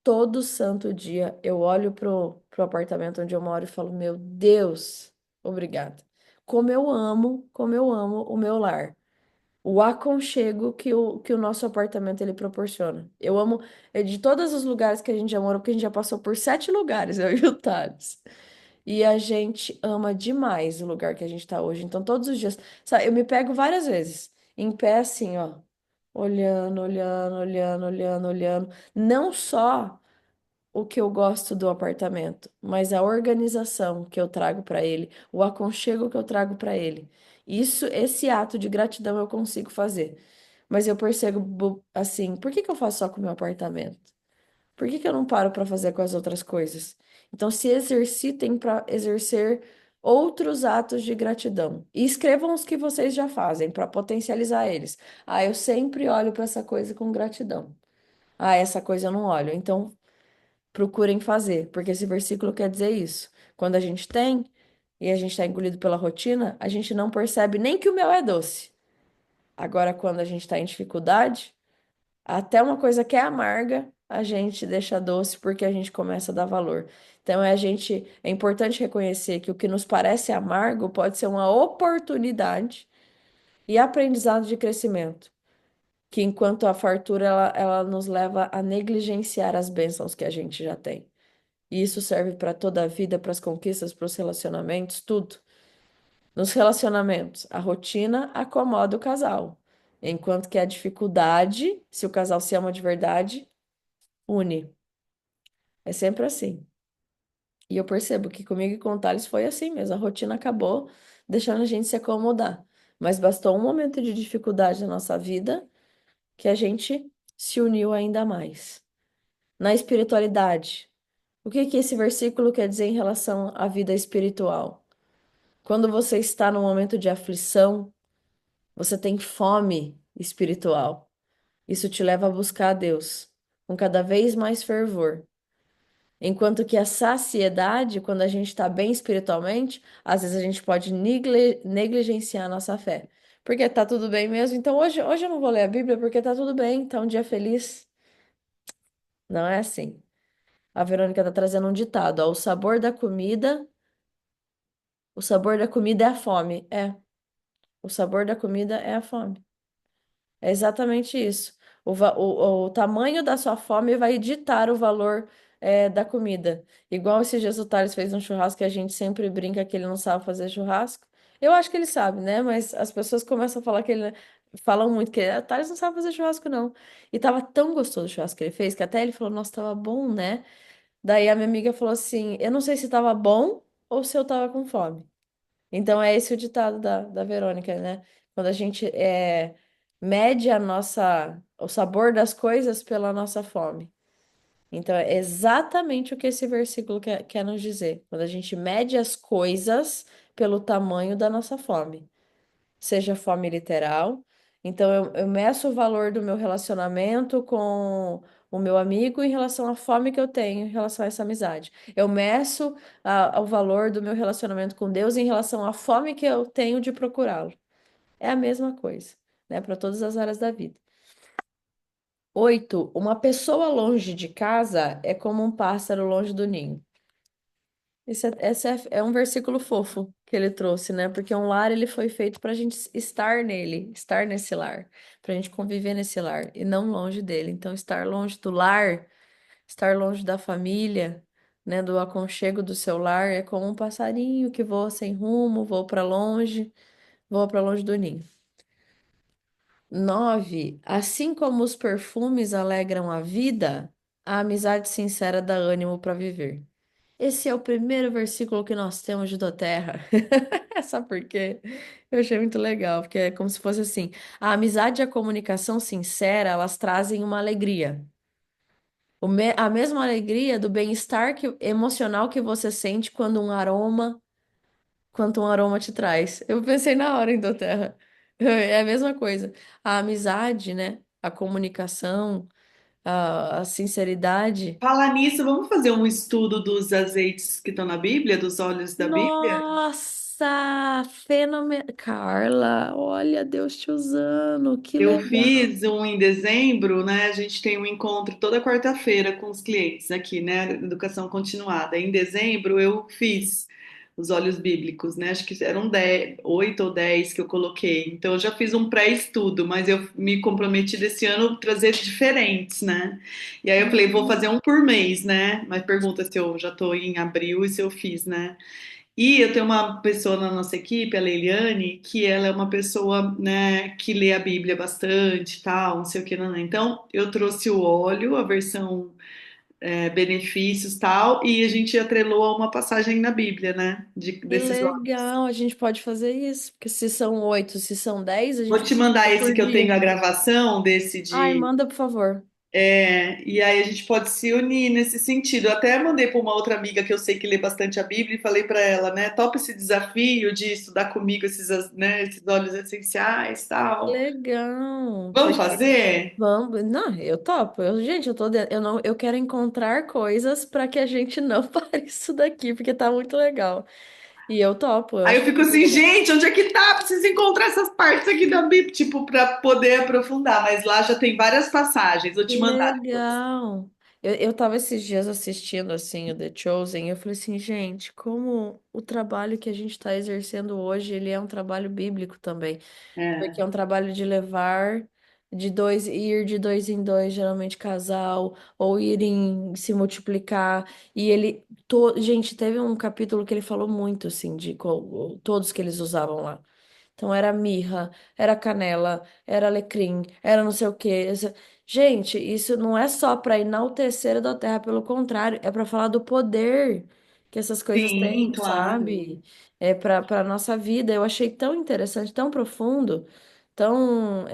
S1: Todo santo dia eu olho pro apartamento onde eu moro e falo, meu Deus, obrigada. Como eu amo o meu lar. O aconchego que o nosso apartamento ele proporciona. Eu amo, é de todos os lugares que a gente já morou, porque a gente já passou por 7 lugares, eu e o Thales. E a gente ama demais o lugar que a gente tá hoje. Então, todos os dias, sabe, eu me pego várias vezes, em pé assim, ó, olhando, olhando, olhando, olhando, olhando. Não só o que eu gosto do apartamento, mas a organização que eu trago para ele, o aconchego que eu trago para ele. Esse ato de gratidão eu consigo fazer. Mas eu percebo, assim, por que que eu faço só com o meu apartamento? Por que que eu não paro para fazer com as outras coisas? Então, se exercitem para exercer outros atos de gratidão. E escrevam os que vocês já fazem para potencializar eles. Ah, eu sempre olho para essa coisa com gratidão. Ah, essa coisa eu não olho. Então, procurem fazer, porque esse versículo quer dizer isso. Quando a gente tem e a gente está engolido pela rotina, a gente não percebe nem que o mel é doce. Agora, quando a gente está em dificuldade, até uma coisa que é amarga, a gente deixa doce porque a gente começa a dar valor. Então, é importante reconhecer que o que nos parece amargo pode ser uma oportunidade e aprendizado de crescimento. Que enquanto a fartura ela nos leva a negligenciar as bênçãos que a gente já tem. E isso serve para toda a vida, para as conquistas, para os relacionamentos, tudo. Nos relacionamentos, a rotina acomoda o casal, enquanto que a dificuldade, se o casal se ama de verdade, une. É sempre assim. E eu percebo que comigo e com o Thales foi assim mesmo. A rotina acabou deixando a gente se acomodar. Mas bastou um momento de dificuldade na nossa vida que a gente se uniu ainda mais. Na espiritualidade, o que que esse versículo quer dizer em relação à vida espiritual? Quando você está num momento de aflição, você tem fome espiritual. Isso te leva a buscar a Deus com cada vez mais fervor. Enquanto que a saciedade, quando a gente está bem espiritualmente, às vezes a gente pode negligenciar a nossa fé. Porque tá tudo bem mesmo. Então hoje eu não vou ler a Bíblia porque tá tudo bem, tá um dia feliz. Não é assim. A Verônica tá trazendo um ditado, ó, o sabor da comida é a fome. É, o sabor da comida é a fome. É exatamente isso. O tamanho da sua fome vai ditar o valor da comida. Igual esse Jesus Tales fez um churrasco e a gente sempre brinca que ele não sabe fazer churrasco. Eu acho que ele sabe, né? Mas as pessoas começam a falar que ele. Falam muito que o Thales não sabe fazer churrasco, não. E tava tão gostoso o churrasco que ele fez que até ele falou, nossa, tava bom, né? Daí a minha amiga falou assim: eu não sei se tava bom ou se eu tava com fome. Então, é esse o ditado da Verônica, né? Quando a gente mede o sabor das coisas pela nossa fome. Então, é exatamente o que esse versículo quer nos dizer. Quando a gente mede as coisas pelo tamanho da nossa fome, seja fome literal. Então, eu meço o valor do meu relacionamento com o meu amigo em relação à fome que eu tenho em relação a essa amizade. Eu meço o valor do meu relacionamento com Deus em relação à fome que eu tenho de procurá-lo. É a mesma coisa, né, para todas as áreas da vida. 8. Uma pessoa longe de casa é como um pássaro longe do ninho. Esse é um versículo fofo que ele trouxe, né? Porque um lar ele foi feito para a gente estar nele, estar nesse lar, para a gente conviver nesse lar e não longe dele. Então, estar longe do lar, estar longe da família, né? Do aconchego do seu lar é como um passarinho que voa sem rumo, voa para longe do ninho. 9. Assim como os perfumes alegram a vida, a amizade sincera dá ânimo para viver. Esse é o primeiro versículo que nós temos de Doterra. Sabe por quê? Eu achei muito legal, porque é como se fosse assim: a amizade e a comunicação sincera, elas trazem uma alegria. A mesma alegria do bem-estar emocional que você sente quando um aroma te traz. Eu pensei na hora em Doterra. É a mesma coisa. A amizade, né? A comunicação, a sinceridade.
S2: Falar nisso, vamos fazer um estudo dos azeites que estão na Bíblia, dos óleos da Bíblia?
S1: Nossa, fenomenal. Carla, olha Deus te usando, que
S2: Eu
S1: legal.
S2: fiz um em dezembro, né? A gente tem um encontro toda quarta-feira com os clientes aqui, né? Educação continuada. Em dezembro eu fiz os óleos bíblicos, né? Acho que eram 10, 8 ou 10 que eu coloquei. Então eu já fiz um pré-estudo, mas eu me comprometi desse ano trazer diferentes, né? E aí eu falei, vou fazer um por mês, né? Mas pergunta se eu já estou em abril e se eu fiz, né? E eu tenho uma pessoa na nossa equipe, a Leiliane, que ela é uma pessoa, né, que lê a Bíblia bastante, tal, não sei o que, não. Então, eu trouxe o óleo, a versão benefícios, tal, e a gente atrelou a uma passagem na Bíblia, né,
S1: Que
S2: desses óleos.
S1: legal, a gente pode fazer isso, porque se são 8, se são 10, a
S2: Vou
S1: gente
S2: te
S1: pode
S2: mandar
S1: fazer
S2: esse
S1: por
S2: que eu tenho
S1: dia.
S2: a gravação desse
S1: Ai,
S2: de.
S1: manda, por favor.
S2: E aí a gente pode se unir nesse sentido. Eu até mandei para uma outra amiga que eu sei que lê bastante a Bíblia e falei para ela, né, topa esse desafio de estudar comigo esses, né, esses óleos essenciais, tal.
S1: Legal,
S2: Vamos
S1: porque
S2: fazer?
S1: vamos, não, eu topo. Gente, eu não, eu quero encontrar coisas para que a gente não pare isso daqui, porque tá muito legal. E eu topo, eu
S2: Aí eu
S1: acho
S2: fico
S1: muito
S2: assim,
S1: legal.
S2: gente, onde é que tá? Preciso encontrar essas partes aqui da Bíblia, tipo, para poder aprofundar. Mas lá já tem várias passagens. Vou te mandar depois.
S1: Legal. Eu tava esses dias assistindo, assim, o The Chosen, e eu falei assim, gente, como o trabalho que a gente está exercendo hoje, ele é um trabalho bíblico também.
S2: É,
S1: Porque é um trabalho de levar de dois, ir de dois em dois, geralmente casal, ou irem se multiplicar. E gente, teve um capítulo que ele falou muito, assim, de todos que eles usavam lá. Então era mirra, era canela, era alecrim, era não sei o quê. Gente, isso não é só para enaltecer a terra, pelo contrário, é para falar do poder que essas coisas
S2: sim,
S1: têm,
S2: claro.
S1: sabe? É para nossa vida. Eu achei tão interessante, tão profundo, tão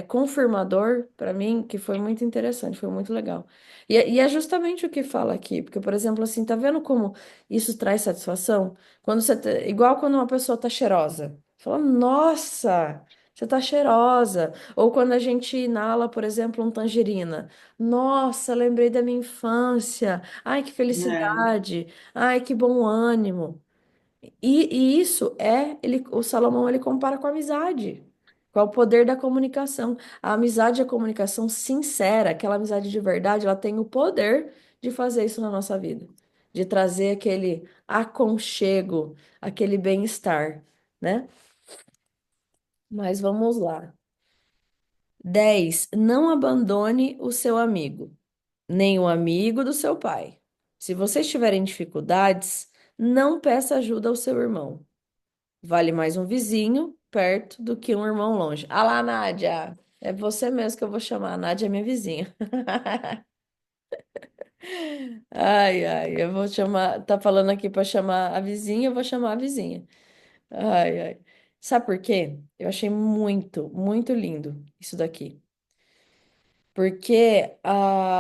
S1: confirmador para mim, que foi muito interessante, foi muito legal. E é justamente o que fala aqui, porque, por exemplo, assim, tá vendo como isso traz satisfação? Igual quando uma pessoa tá cheirosa. Fala, nossa, você tá cheirosa. Ou quando a gente inala, por exemplo, um tangerina. Nossa, lembrei da minha infância. Ai, que
S2: É.
S1: felicidade. Ai, que bom ânimo. E isso o Salomão ele compara com a amizade, com o poder da comunicação. A amizade e a comunicação sincera, aquela amizade de verdade, ela tem o poder de fazer isso na nossa vida, de trazer aquele aconchego, aquele bem-estar, né? Mas vamos lá. 10. Não abandone o seu amigo, nem o amigo do seu pai. Se vocês tiverem dificuldades, não peça ajuda ao seu irmão. Vale mais um vizinho perto do que um irmão longe. Ah lá, Nádia. É você mesmo que eu vou chamar. A Nádia é minha vizinha. Ai, ai, eu vou chamar. Tá falando aqui para chamar a vizinha, eu vou chamar a vizinha. Ai, ai. Sabe por quê? Eu achei muito, muito lindo isso daqui. Porque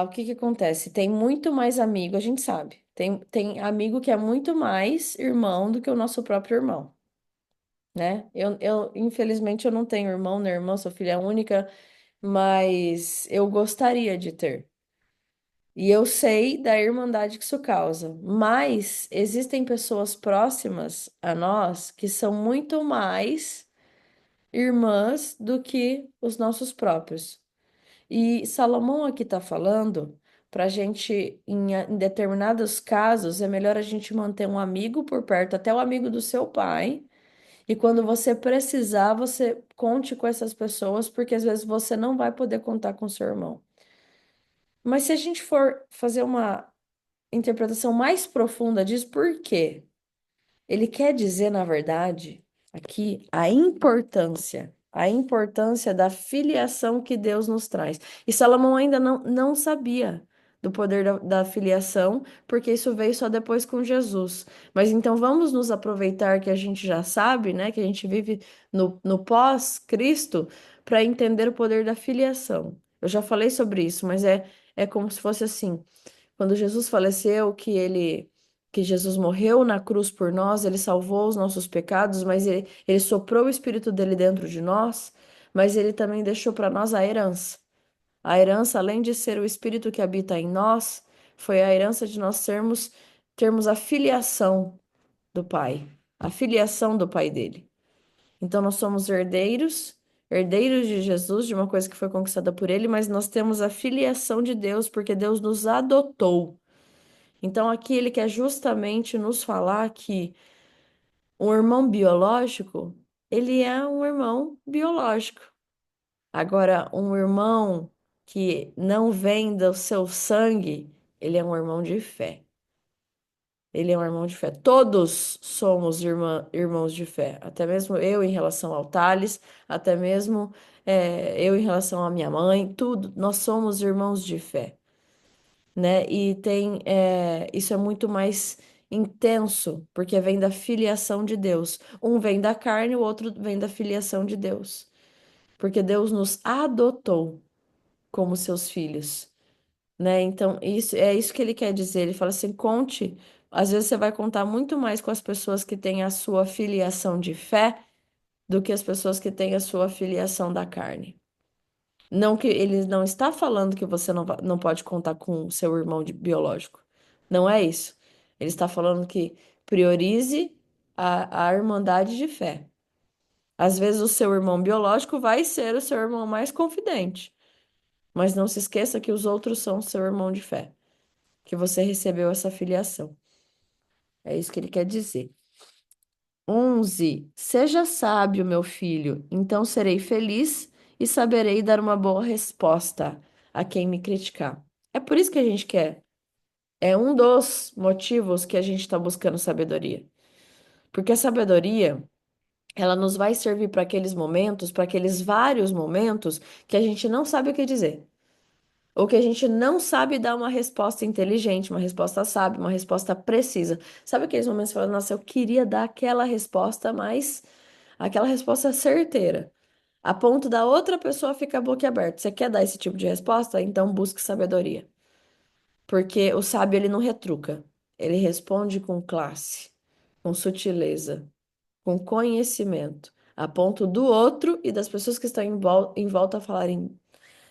S1: o que que acontece? Tem muito mais amigo, a gente sabe. Tem amigo que é muito mais irmão do que o nosso próprio irmão, né? Infelizmente, eu não tenho irmão nem irmã, sou filha única, mas eu gostaria de ter. E eu sei da irmandade que isso causa, mas existem pessoas próximas a nós que são muito mais irmãs do que os nossos próprios. E Salomão aqui está falando para a gente, em determinados casos, é melhor a gente manter um amigo por perto, até o amigo do seu pai. E quando você precisar, você conte com essas pessoas, porque às vezes você não vai poder contar com seu irmão. Mas se a gente for fazer uma interpretação mais profunda disso, por quê? Ele quer dizer, na verdade, aqui a importância da filiação que Deus nos traz. E Salomão ainda não sabia. do poder da filiação, porque isso veio só depois com Jesus. Mas então vamos nos aproveitar que a gente já sabe, né, que a gente vive no pós-Cristo, para entender o poder da filiação. Eu já falei sobre isso, mas é como se fosse assim. Quando Jesus faleceu, que Jesus morreu na cruz por nós, ele salvou os nossos pecados, mas ele soprou o Espírito dele dentro de nós, mas ele também deixou para nós a herança. A herança, além de ser o Espírito que habita em nós, foi a herança de nós termos a filiação do Pai, a filiação do Pai dele. Então nós somos herdeiros, herdeiros de Jesus, de uma coisa que foi conquistada por ele, mas nós temos a filiação de Deus, porque Deus nos adotou. Então aqui ele quer justamente nos falar que um irmão biológico, ele é um irmão biológico. Agora, um irmão que não vem do seu sangue, ele é um irmão de fé. Ele é um irmão de fé. Todos somos irmãos de fé. Até mesmo eu em relação ao Thales, até mesmo eu em relação à minha mãe, tudo. Nós somos irmãos de fé, né? E isso é muito mais intenso, porque vem da filiação de Deus. Um vem da carne, o outro vem da filiação de Deus. Porque Deus nos adotou como seus filhos, né? Então, isso é isso que ele quer dizer. Ele fala assim: conte. Às vezes você vai contar muito mais com as pessoas que têm a sua filiação de fé do que as pessoas que têm a sua filiação da carne. Não que ele não está falando que você não pode contar com o seu irmão biológico. Não é isso. Ele está falando que priorize a irmandade de fé. Às vezes o seu irmão biológico vai ser o seu irmão mais confidente, mas não se esqueça que os outros são seu irmão de fé, que você recebeu essa filiação. É isso que ele quer dizer. 11. Seja sábio, meu filho, então serei feliz e saberei dar uma boa resposta a quem me criticar. É por isso que a gente quer. É um dos motivos que a gente está buscando sabedoria. Porque a sabedoria, ela nos vai servir para aqueles momentos, para aqueles vários momentos que a gente não sabe o que dizer. Ou que a gente não sabe dar uma resposta inteligente, uma resposta sábia, uma resposta precisa. Sabe aqueles momentos que você fala, nossa, eu queria dar aquela resposta, mas aquela resposta certeira, a ponto da outra pessoa ficar boquiaberta. Você quer dar esse tipo de resposta? Então busque sabedoria. Porque o sábio, ele não retruca. Ele responde com classe, com sutileza, com conhecimento, a ponto do outro e das pessoas que estão em volta falarem,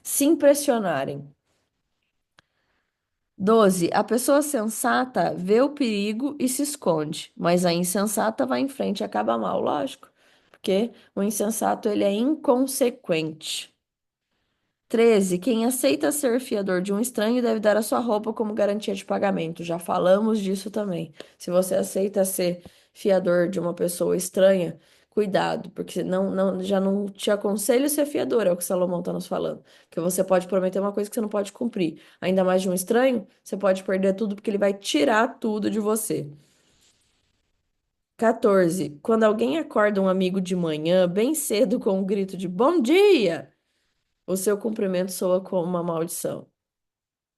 S1: se impressionarem. 12. A pessoa sensata vê o perigo e se esconde, mas a insensata vai em frente e acaba mal, lógico, porque o insensato ele é inconsequente. 13. Quem aceita ser fiador de um estranho deve dar a sua roupa como garantia de pagamento. Já falamos disso também. Se você aceita ser fiador de uma pessoa estranha, cuidado, porque já não te aconselho ser fiador, é o que Salomão está nos falando. Que você pode prometer uma coisa que você não pode cumprir. Ainda mais de um estranho, você pode perder tudo porque ele vai tirar tudo de você. 14. Quando alguém acorda um amigo de manhã, bem cedo, com um grito de bom dia, o seu cumprimento soa como uma maldição. O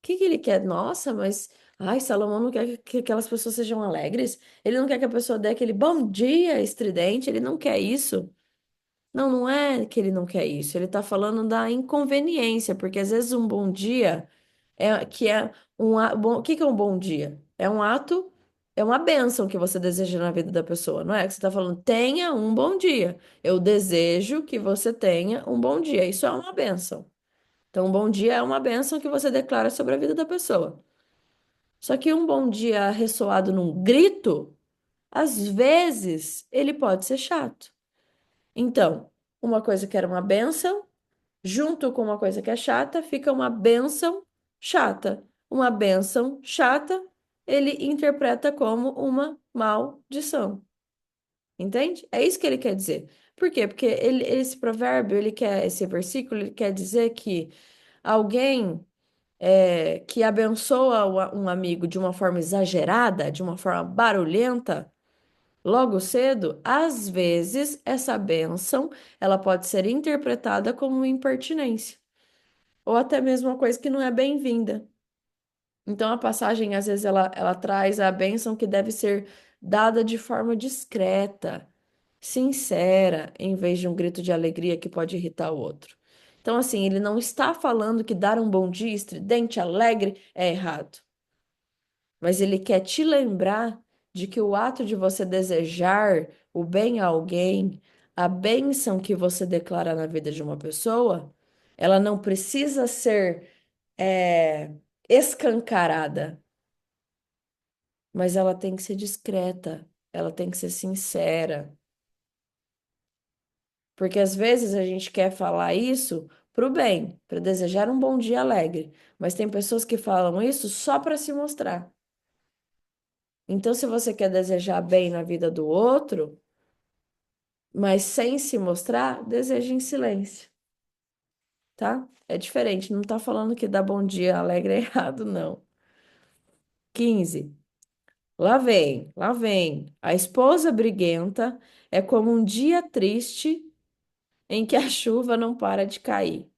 S1: que que ele quer? Nossa, mas ai, Salomão não quer que aquelas pessoas sejam alegres. Ele não quer que a pessoa dê aquele bom dia estridente. Ele não quer isso. Não, não é que ele não quer isso. Ele está falando da inconveniência, porque às vezes um bom dia o que que é um bom dia? É um ato, é uma bênção que você deseja na vida da pessoa, não é? Que você está falando, tenha um bom dia. Eu desejo que você tenha um bom dia. Isso é uma bênção. Então, um bom dia é uma bênção que você declara sobre a vida da pessoa. Só que um bom dia ressoado num grito, às vezes, ele pode ser chato. Então, uma coisa que era uma bênção, junto com uma coisa que é chata, fica uma bênção chata. Uma bênção chata, ele interpreta como uma maldição. Entende? É isso que ele quer dizer. Por quê? Porque esse provérbio, esse versículo, ele quer dizer que alguém que abençoa um amigo de uma forma exagerada, de uma forma barulhenta, logo cedo, às vezes essa bênção ela pode ser interpretada como uma impertinência, ou até mesmo uma coisa que não é bem-vinda. Então a passagem, às vezes, ela traz a bênção que deve ser dada de forma discreta, sincera, em vez de um grito de alegria que pode irritar o outro. Então, assim, ele não está falando que dar um bom dia estridente, alegre, é errado, mas ele quer te lembrar de que o ato de você desejar o bem a alguém, a bênção que você declara na vida de uma pessoa, ela não precisa ser escancarada, mas ela tem que ser discreta, ela tem que ser sincera. Porque às vezes a gente quer falar isso pro bem, para desejar um bom dia alegre, mas tem pessoas que falam isso só para se mostrar. Então, se você quer desejar bem na vida do outro, mas sem se mostrar, deseja em silêncio, tá? É diferente, não tá falando que dar bom dia alegre é errado, não. 15. Lá vem, lá vem. A esposa briguenta é como um dia triste em que a chuva não para de cair.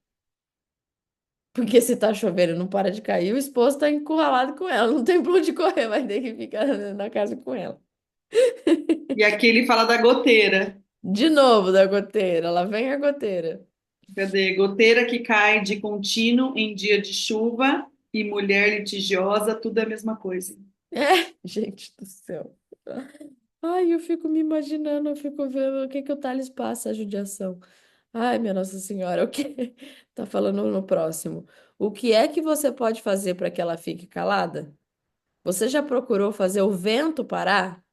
S1: Porque se tá chovendo e não para de cair, o esposo tá encurralado com ela, não tem pra onde correr, vai ter que ficar na casa com ela.
S2: E aqui ele fala da goteira.
S1: De novo da goteira, lá vem a goteira.
S2: Cadê? Goteira que cai de contínuo em dia de chuva e mulher litigiosa, tudo é a mesma coisa.
S1: É, gente do céu. Ai, eu fico me imaginando, eu fico vendo o que que o Thales passa, a judiação. Ai, minha Nossa Senhora, o que tá falando no próximo? O que é que você pode fazer para que ela fique calada? Você já procurou fazer o vento parar?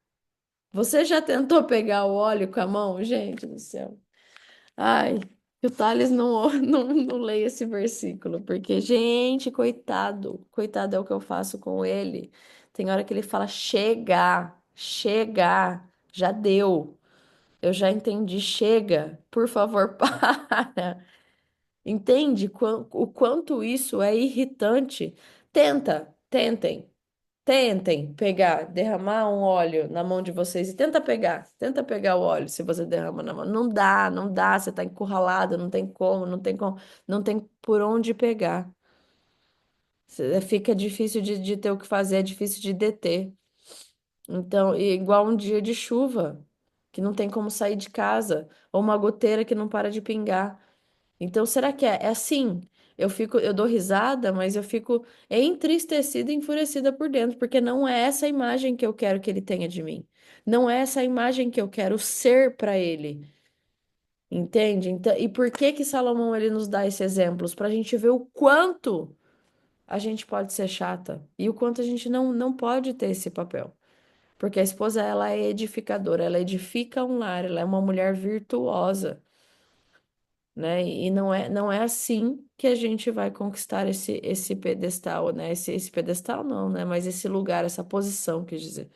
S1: Você já tentou pegar o óleo com a mão? Gente do céu. Ai, que o Thales não leia esse versículo, porque, gente, coitado, coitado é o que eu faço com ele. Tem hora que ele fala: chega, chega, já deu, eu já entendi, chega, por favor, para. Entende o quanto isso é irritante? Tentem pegar, derramar um óleo na mão de vocês e tenta pegar o óleo se você derrama na mão. Não dá, você tá encurralado, não tem como, não tem por onde pegar. Fica difícil de ter o que fazer, é difícil de deter. Então, e igual um dia de chuva, que não tem como sair de casa, ou uma goteira que não para de pingar. Então, será que é assim? Eu dou risada, mas eu fico entristecida e enfurecida por dentro, porque não é essa a imagem que eu quero que ele tenha de mim. Não é essa a imagem que eu quero ser para ele. Entende? Então, e por que que Salomão ele nos dá esses exemplos? Para a gente ver o quanto a gente pode ser chata e o quanto a gente não pode ter esse papel. Porque a esposa, ela é edificadora, ela edifica um lar, ela é uma mulher virtuosa, né? E não é assim que a gente vai conquistar esse pedestal, né? Esse pedestal não, né? Mas esse lugar, essa posição, quer dizer.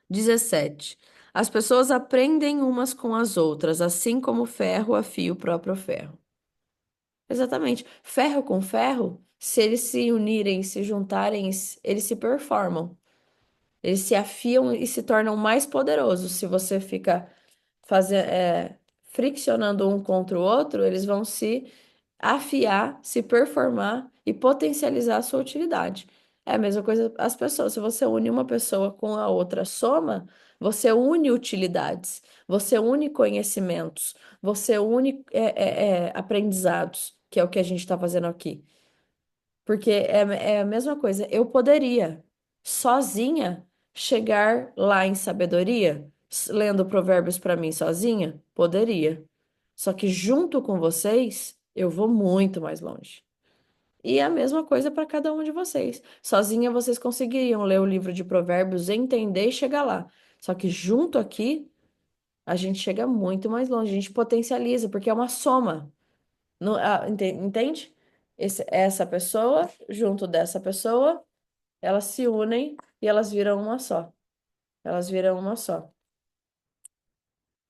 S1: 17. As pessoas aprendem umas com as outras, assim como o ferro afia o próprio ferro. Exatamente. Ferro com ferro, se eles se unirem, se juntarem, eles se performam. Eles se afiam e se tornam mais poderosos. Se você fica friccionando um contra o outro, eles vão se afiar, se performar e potencializar a sua utilidade. É a mesma coisa as pessoas. Se você une uma pessoa com a outra soma, você une utilidades, você une conhecimentos, você une aprendizados, que é o que a gente está fazendo aqui. Porque é a mesma coisa. Eu poderia, sozinha, chegar lá em sabedoria, lendo provérbios para mim sozinha? Poderia. Só que junto com vocês, eu vou muito mais longe. E é a mesma coisa para cada um de vocês. Sozinha vocês conseguiriam ler o livro de provérbios, entender e chegar lá. Só que junto aqui, a gente chega muito mais longe. A gente potencializa, porque é uma soma. Entende? Essa pessoa, junto dessa pessoa, elas se unem e elas viram uma só. Elas viram uma só.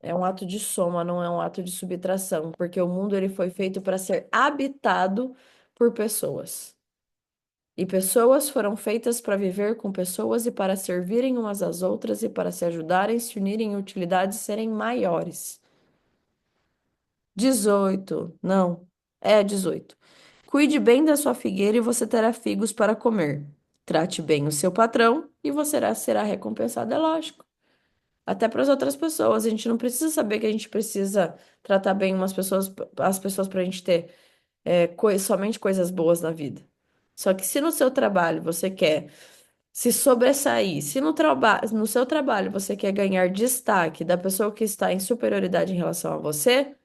S1: É um ato de soma, não é um ato de subtração, porque o mundo ele foi feito para ser habitado por pessoas. E pessoas foram feitas para viver com pessoas e para servirem umas às outras e para se ajudarem, se unirem em utilidades e serem maiores. 18, não, é 18. Cuide bem da sua figueira e você terá figos para comer. Trate bem o seu patrão e você será recompensado, é lógico. Até para as outras pessoas, a gente não precisa saber que a gente precisa tratar bem as pessoas para a gente ter somente coisas boas na vida. Só que se no seu trabalho você quer se sobressair, se no seu trabalho você quer ganhar destaque da pessoa que está em superioridade em relação a você,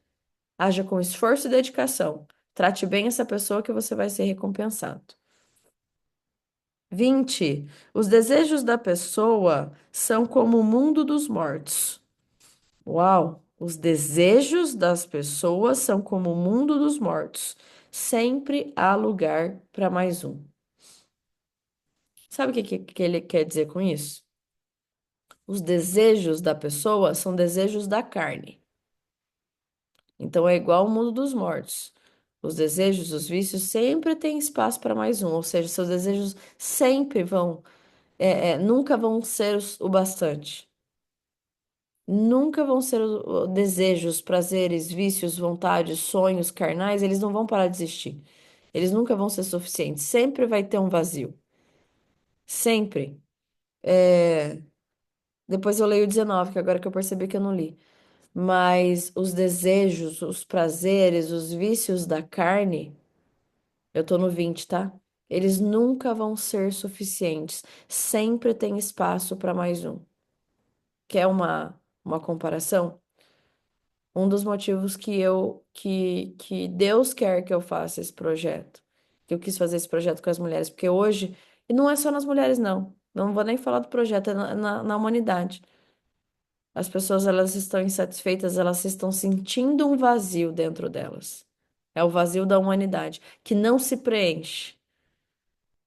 S1: haja com esforço e dedicação. Trate bem essa pessoa que você vai ser recompensado. 20. Os desejos da pessoa são como o mundo dos mortos. Uau! Os desejos das pessoas são como o mundo dos mortos. Sempre há lugar para mais um. Sabe o que ele quer dizer com isso? Os desejos da pessoa são desejos da carne. Então é igual ao mundo dos mortos. Os desejos, os vícios sempre têm espaço para mais um, ou seja, seus desejos sempre nunca vão ser o bastante. Nunca vão ser desejos, prazeres, vícios, vontades, sonhos carnais, eles não vão parar de existir. Eles nunca vão ser suficientes. Sempre vai ter um vazio. Sempre. É, Depois eu leio o 19, que agora que eu percebi que eu não li. Mas os desejos, os prazeres, os vícios da carne, eu tô no 20, tá? Eles nunca vão ser suficientes. Sempre tem espaço para mais um. Quer uma comparação? Um dos motivos que Deus quer que eu faça esse projeto, que eu quis fazer esse projeto com as mulheres, porque hoje, e não é só nas mulheres, não. Não vou nem falar do projeto, é na humanidade. As pessoas, elas estão insatisfeitas, elas estão sentindo um vazio dentro delas. É o vazio da humanidade, que não se preenche.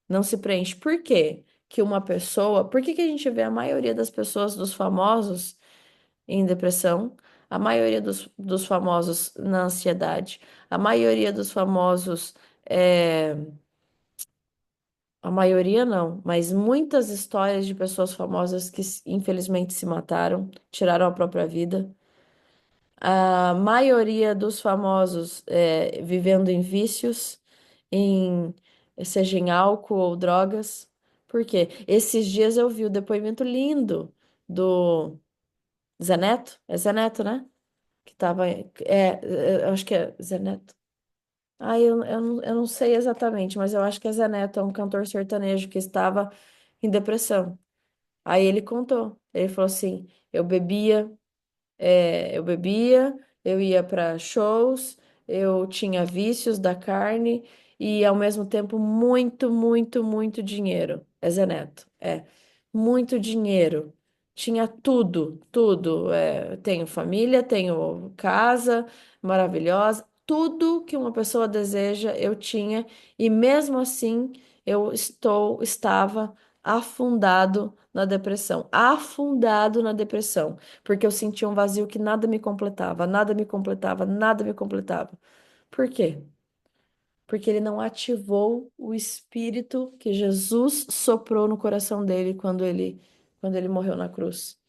S1: Não se preenche. Por quê? Que uma pessoa. Por que que a gente vê a maioria das pessoas, dos famosos, em depressão? A maioria dos famosos na ansiedade? A maioria dos famosos. é, A maioria não, mas muitas histórias de pessoas famosas que infelizmente se mataram, tiraram a própria vida. A maioria dos famosos vivendo em vícios, em, seja em álcool ou drogas. Por quê? Esses dias eu vi o depoimento lindo do Zé Neto. É Zé Neto, né? Que tava. Eu acho que é Zé Neto. Eu não sei exatamente, mas eu acho que é Zé Neto, é um cantor sertanejo que estava em depressão. Aí ele contou. Ele falou assim: eu bebia, eu ia para shows, eu tinha vícios da carne e ao mesmo tempo muito, muito, muito dinheiro. É Zé Neto, muito dinheiro. Tinha tudo, tudo. Tenho família, tenho casa maravilhosa, tudo que uma pessoa deseja eu tinha e mesmo assim estava afundado na depressão porque eu sentia um vazio que nada me completava, nada me completava, nada me completava. Por quê? Porque ele não ativou o espírito que Jesus soprou no coração dele quando ele morreu na cruz.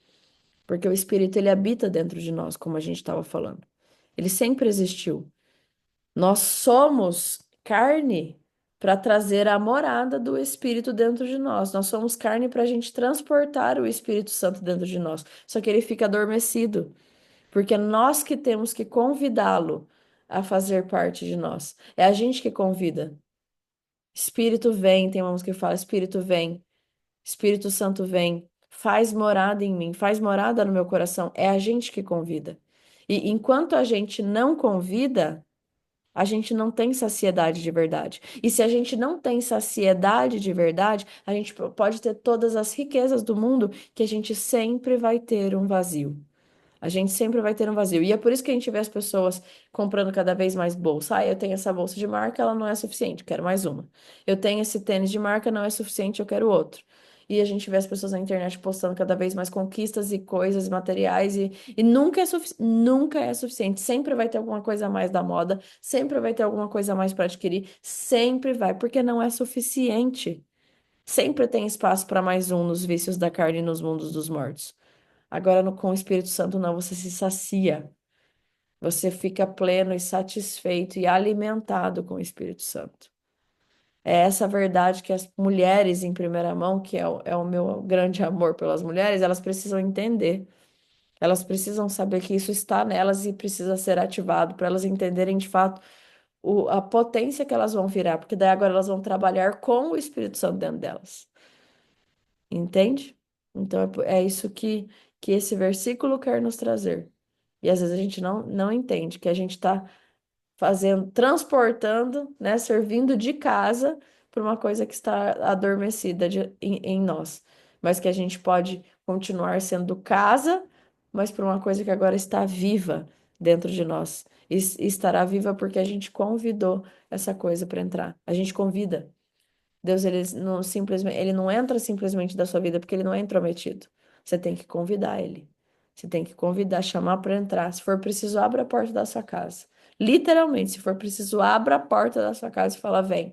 S1: Porque o espírito ele habita dentro de nós, como a gente estava falando. Ele sempre existiu. Nós somos carne para trazer a morada do Espírito dentro de nós. Nós somos carne para a gente transportar o Espírito Santo dentro de nós. Só que ele fica adormecido. Porque é nós que temos que convidá-lo a fazer parte de nós. É a gente que convida. Espírito vem, tem uma música que fala: Espírito vem, Espírito Santo vem, faz morada em mim, faz morada no meu coração. É a gente que convida. E enquanto a gente não convida, a gente não tem saciedade de verdade. E se a gente não tem saciedade de verdade, a gente pode ter todas as riquezas do mundo, que a gente sempre vai ter um vazio. A gente sempre vai ter um vazio. E é por isso que a gente vê as pessoas comprando cada vez mais bolsa. Ah, eu tenho essa bolsa de marca, ela não é suficiente, eu quero mais uma. Eu tenho esse tênis de marca, não é suficiente, eu quero outro. E a gente vê as pessoas na internet postando cada vez mais conquistas e coisas materiais e nunca é suficiente. Sempre vai ter alguma coisa a mais da moda, sempre vai ter alguma coisa a mais para adquirir, sempre vai, porque não é suficiente. Sempre tem espaço para mais um nos vícios da carne e nos mundos dos mortos. Agora, com o Espírito Santo, não, você se sacia. Você fica pleno e satisfeito e alimentado com o Espírito Santo. É essa verdade que as mulheres em primeira mão, que é o meu grande amor pelas mulheres, elas precisam entender. Elas precisam saber que isso está nelas e precisa ser ativado para elas entenderem de fato a potência que elas vão virar, porque daí agora elas vão trabalhar com o Espírito Santo dentro delas. Entende? Então é isso que esse versículo quer nos trazer. E às vezes a gente não entende que a gente está fazendo, transportando, né, servindo de casa para uma coisa que está adormecida em nós, mas que a gente pode continuar sendo casa, mas para uma coisa que agora está viva dentro de nós. E estará viva porque a gente convidou essa coisa para entrar. A gente convida. Deus, ele não entra simplesmente da sua vida porque ele não é intrometido. Você tem que convidar ele. Você tem que convidar, chamar para entrar. Se for preciso, abra a porta da sua casa. Literalmente, se for preciso, abra a porta da sua casa e fala: vem,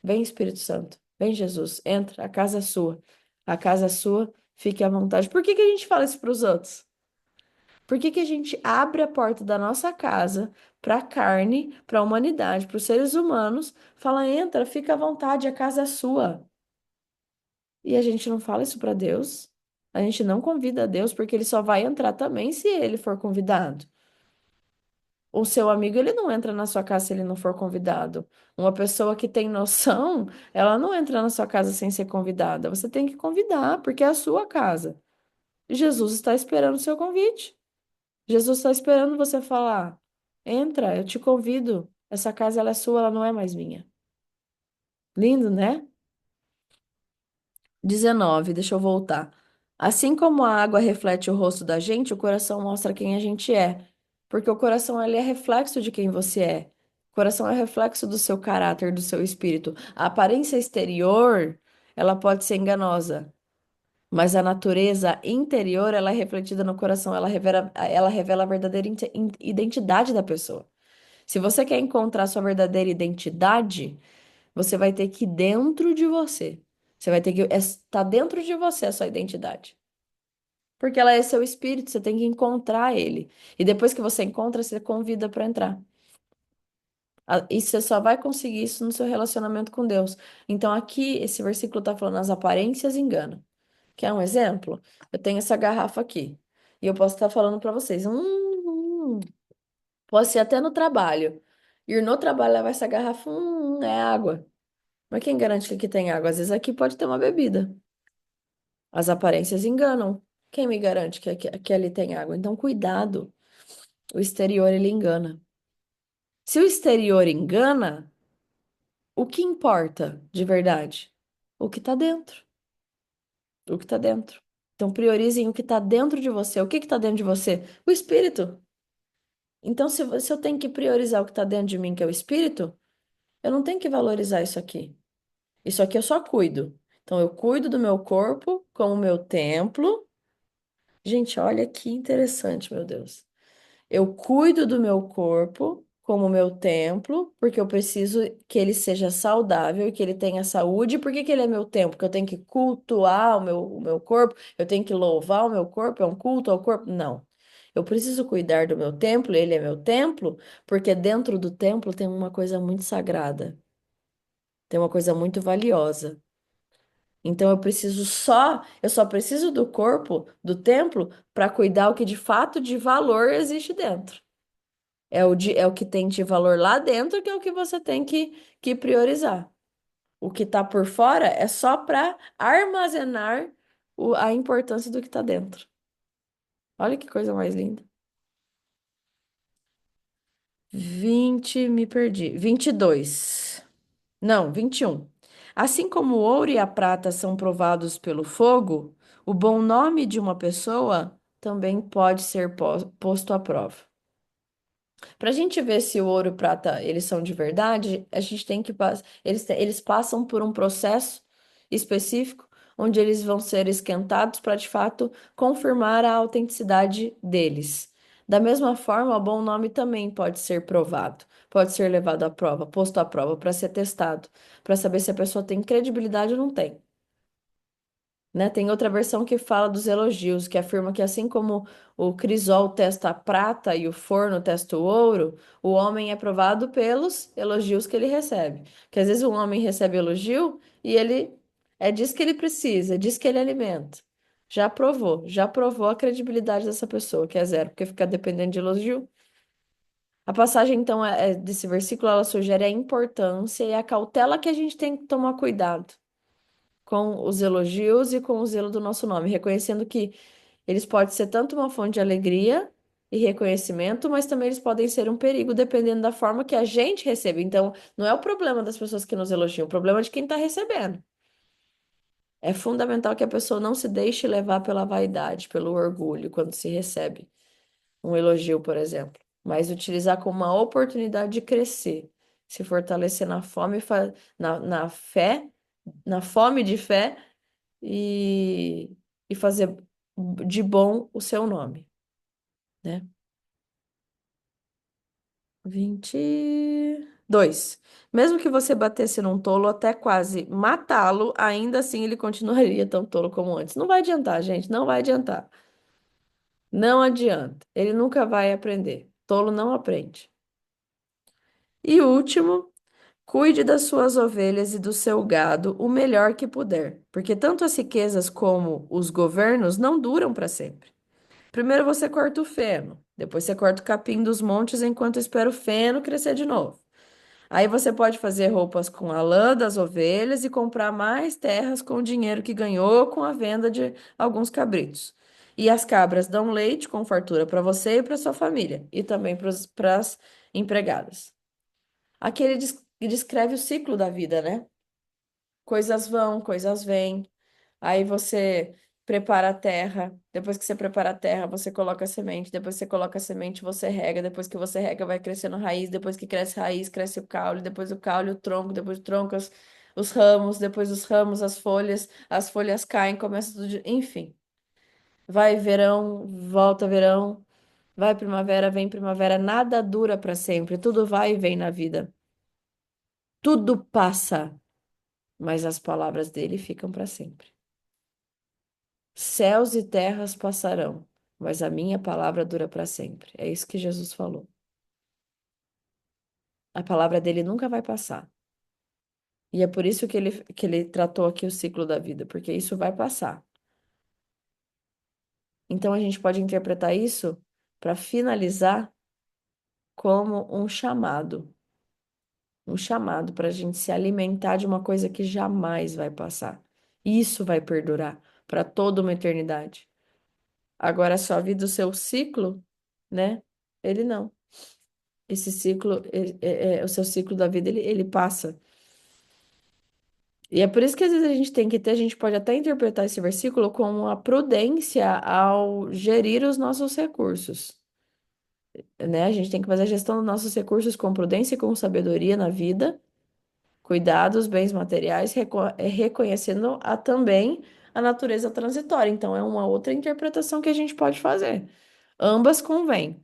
S1: vem Espírito Santo, vem Jesus, entra, a casa é sua. A casa é sua, fique à vontade. Por que que a gente fala isso para os outros? Por que que a gente abre a porta da nossa casa para a carne, para a humanidade, para os seres humanos, fala: entra, fica à vontade, a casa é sua. E a gente não fala isso para Deus. A gente não convida a Deus porque ele só vai entrar também se ele for convidado. O seu amigo, ele não entra na sua casa se ele não for convidado. Uma pessoa que tem noção, ela não entra na sua casa sem ser convidada. Você tem que convidar, porque é a sua casa. Jesus está esperando o seu convite. Jesus está esperando você falar: entra, eu te convido. Essa casa, ela é sua, ela não é mais minha. Lindo, né? 19, deixa eu voltar. Assim como a água reflete o rosto da gente, o coração mostra quem a gente é. Porque o coração ele é reflexo de quem você é. O coração é reflexo do seu caráter, do seu espírito. A aparência exterior, ela pode ser enganosa, mas a natureza interior, ela é refletida no coração, ela revela a verdadeira identidade da pessoa. Se você quer encontrar sua verdadeira identidade, você vai ter que ir dentro de você. Você vai ter que estar dentro de você a sua identidade. Porque ela é seu espírito, você tem que encontrar ele. E depois que você encontra, você convida para entrar. E você só vai conseguir isso no seu relacionamento com Deus. Então, aqui, esse versículo está falando: as aparências enganam. Quer um exemplo? Eu tenho essa garrafa aqui. E eu posso estar falando para vocês: posso ir até no trabalho. Ir no trabalho, levar essa garrafa, é água. Mas quem garante que aqui tem água? Às vezes aqui pode ter uma bebida. As aparências enganam. Quem me garante que ali tem água? Então, cuidado. O exterior, ele engana. Se o exterior engana, o que importa de verdade? O que está dentro. O que está dentro. Então, priorizem o que está dentro de você. O que está dentro de você? O espírito. Então, se eu tenho que priorizar o que está dentro de mim, que é o espírito, eu não tenho que valorizar isso aqui. Isso aqui eu só cuido. Então, eu cuido do meu corpo como meu templo. Gente, olha que interessante, meu Deus. Eu cuido do meu corpo como meu templo, porque eu preciso que ele seja saudável e que ele tenha saúde. Por que que ele é meu templo? Porque eu tenho que cultuar o meu corpo, eu tenho que louvar o meu corpo, é um culto ao corpo? Não. Eu preciso cuidar do meu templo, ele é meu templo, porque dentro do templo tem uma coisa muito sagrada, tem uma coisa muito valiosa. Então eu só preciso do corpo, do templo, para cuidar o que de fato de valor existe dentro. É o que tem de valor lá dentro que é o que você tem que priorizar. O que está por fora é só para armazenar a importância do que está dentro. Olha que coisa mais linda. 22. Não, 21. Assim como o ouro e a prata são provados pelo fogo, o bom nome de uma pessoa também pode ser posto à prova. Para a gente ver se o ouro e o prata eles são de verdade, a gente tem que eles passam por um processo específico onde eles vão ser esquentados para de fato confirmar a autenticidade deles. Da mesma forma, o bom nome também pode ser provado, pode ser levado à prova, posto à prova para ser testado, para saber se a pessoa tem credibilidade ou não tem. né? Tem outra versão que fala dos elogios, que afirma que assim como o crisol testa a prata e o forno testa o ouro, o homem é provado pelos elogios que ele recebe. Que às vezes um homem recebe elogio e ele diz que ele precisa, diz que ele alimenta. Já provou a credibilidade dessa pessoa, que é zero, porque fica dependendo de elogio. A passagem, então, desse versículo, ela sugere a importância e a cautela que a gente tem que tomar cuidado com os elogios e com o zelo do nosso nome, reconhecendo que eles podem ser tanto uma fonte de alegria e reconhecimento, mas também eles podem ser um perigo dependendo da forma que a gente recebe. Então, não é o problema das pessoas que nos elogiam, o problema é de quem está recebendo. É fundamental que a pessoa não se deixe levar pela vaidade, pelo orgulho, quando se recebe um elogio, por exemplo, mas utilizar como uma oportunidade de crescer, se fortalecer na fome, na fé, na fome de fé e, e fazer de bom o seu nome, né? 22. Mesmo que você batesse num tolo até quase matá-lo, ainda assim ele continuaria tão tolo como antes. Não vai adiantar, gente, não vai adiantar. Não adianta. Ele nunca vai aprender. Tolo não aprende. E último, cuide das suas ovelhas e do seu gado o melhor que puder, porque tanto as riquezas como os governos não duram para sempre. Primeiro você corta o feno, depois você corta o capim dos montes enquanto espera o feno crescer de novo. Aí você pode fazer roupas com a lã das ovelhas e comprar mais terras com o dinheiro que ganhou com a venda de alguns cabritos. E as cabras dão leite com fartura para você e para sua família, e também para as empregadas. Aqui ele descreve o ciclo da vida, né? Coisas vão, coisas vêm. Aí você prepara a terra. Depois que você prepara a terra, você coloca a semente. Depois que você coloca a semente, você rega. Depois que você rega, vai crescendo raiz. Depois que cresce raiz, cresce o caule. Depois o caule, o tronco. Depois o tronco, os ramos. Depois os ramos, as folhas. As folhas caem, começa tudo. Enfim, vai verão, volta verão. Vai primavera, vem primavera. Nada dura para sempre. Tudo vai e vem na vida. Tudo passa, mas as palavras dele ficam para sempre. Céus e terras passarão, mas a minha palavra dura para sempre. É isso que Jesus falou. A palavra dele nunca vai passar. E é por isso que ele tratou aqui o ciclo da vida, porque isso vai passar. Então a gente pode interpretar isso para finalizar como um chamado para a gente se alimentar de uma coisa que jamais vai passar. Isso vai perdurar para toda uma eternidade. Agora, a sua vida, o seu ciclo, né? Ele não. Esse ciclo, o seu ciclo da vida, ele passa. E é por isso que às vezes a gente tem que ter, a gente pode até interpretar esse versículo como a prudência ao gerir os nossos recursos, né? A gente tem que fazer a gestão dos nossos recursos com prudência e com sabedoria na vida, cuidar dos bens materiais, reconhecendo também a natureza transitória. Então, é uma outra interpretação que a gente pode fazer. Ambas convêm.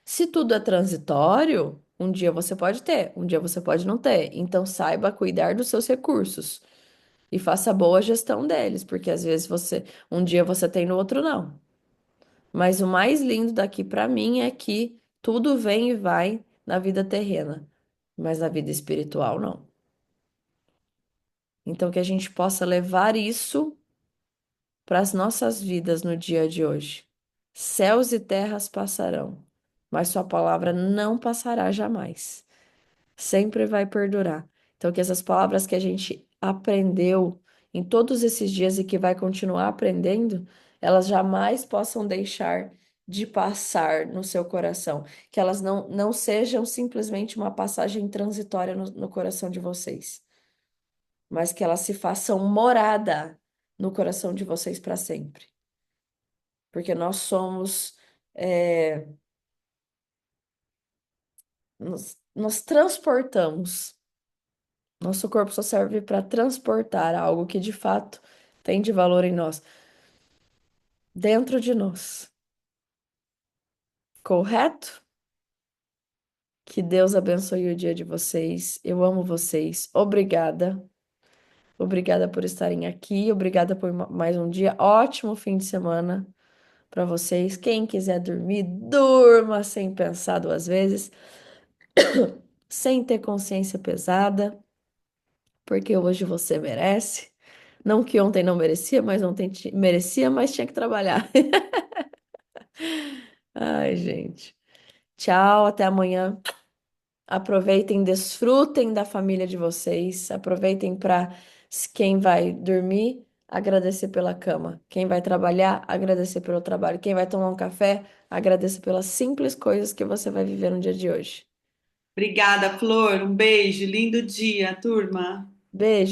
S1: Se tudo é transitório, um dia você pode ter, um dia você pode não ter. Então saiba cuidar dos seus recursos e faça boa gestão deles, porque às vezes um dia você tem, no outro não. Mas o mais lindo daqui para mim é que tudo vem e vai na vida terrena, mas na vida espiritual não. Então que a gente possa levar isso para as nossas vidas no dia de hoje. Céus e terras passarão, mas sua palavra não passará jamais. Sempre vai perdurar. Então, que essas palavras que a gente aprendeu em todos esses dias e que vai continuar aprendendo, elas jamais possam deixar de passar no seu coração. Que elas não sejam simplesmente uma passagem transitória no coração de vocês, mas que elas se façam morada no coração de vocês para sempre. Porque nós somos. Nós transportamos. Nosso corpo só serve para transportar algo que de fato tem de valor em nós, dentro de nós. Correto? Que Deus abençoe o dia de vocês. Eu amo vocês. Obrigada. Obrigada por estarem aqui. Obrigada por mais um dia. Ótimo fim de semana para vocês. Quem quiser dormir, durma sem pensar duas vezes, sem ter consciência pesada, porque hoje você merece. Não que ontem não merecia, mas ontem merecia, mas tinha que trabalhar. Ai, gente. Tchau, até amanhã. Aproveitem, desfrutem da família de vocês. Aproveitem para quem vai dormir, agradecer pela cama. Quem vai trabalhar, agradecer pelo trabalho. Quem vai tomar um café, agradecer pelas simples coisas que você vai viver no dia de hoje.
S2: Obrigada, Flor. Um beijo, lindo dia, turma.
S1: Beijo.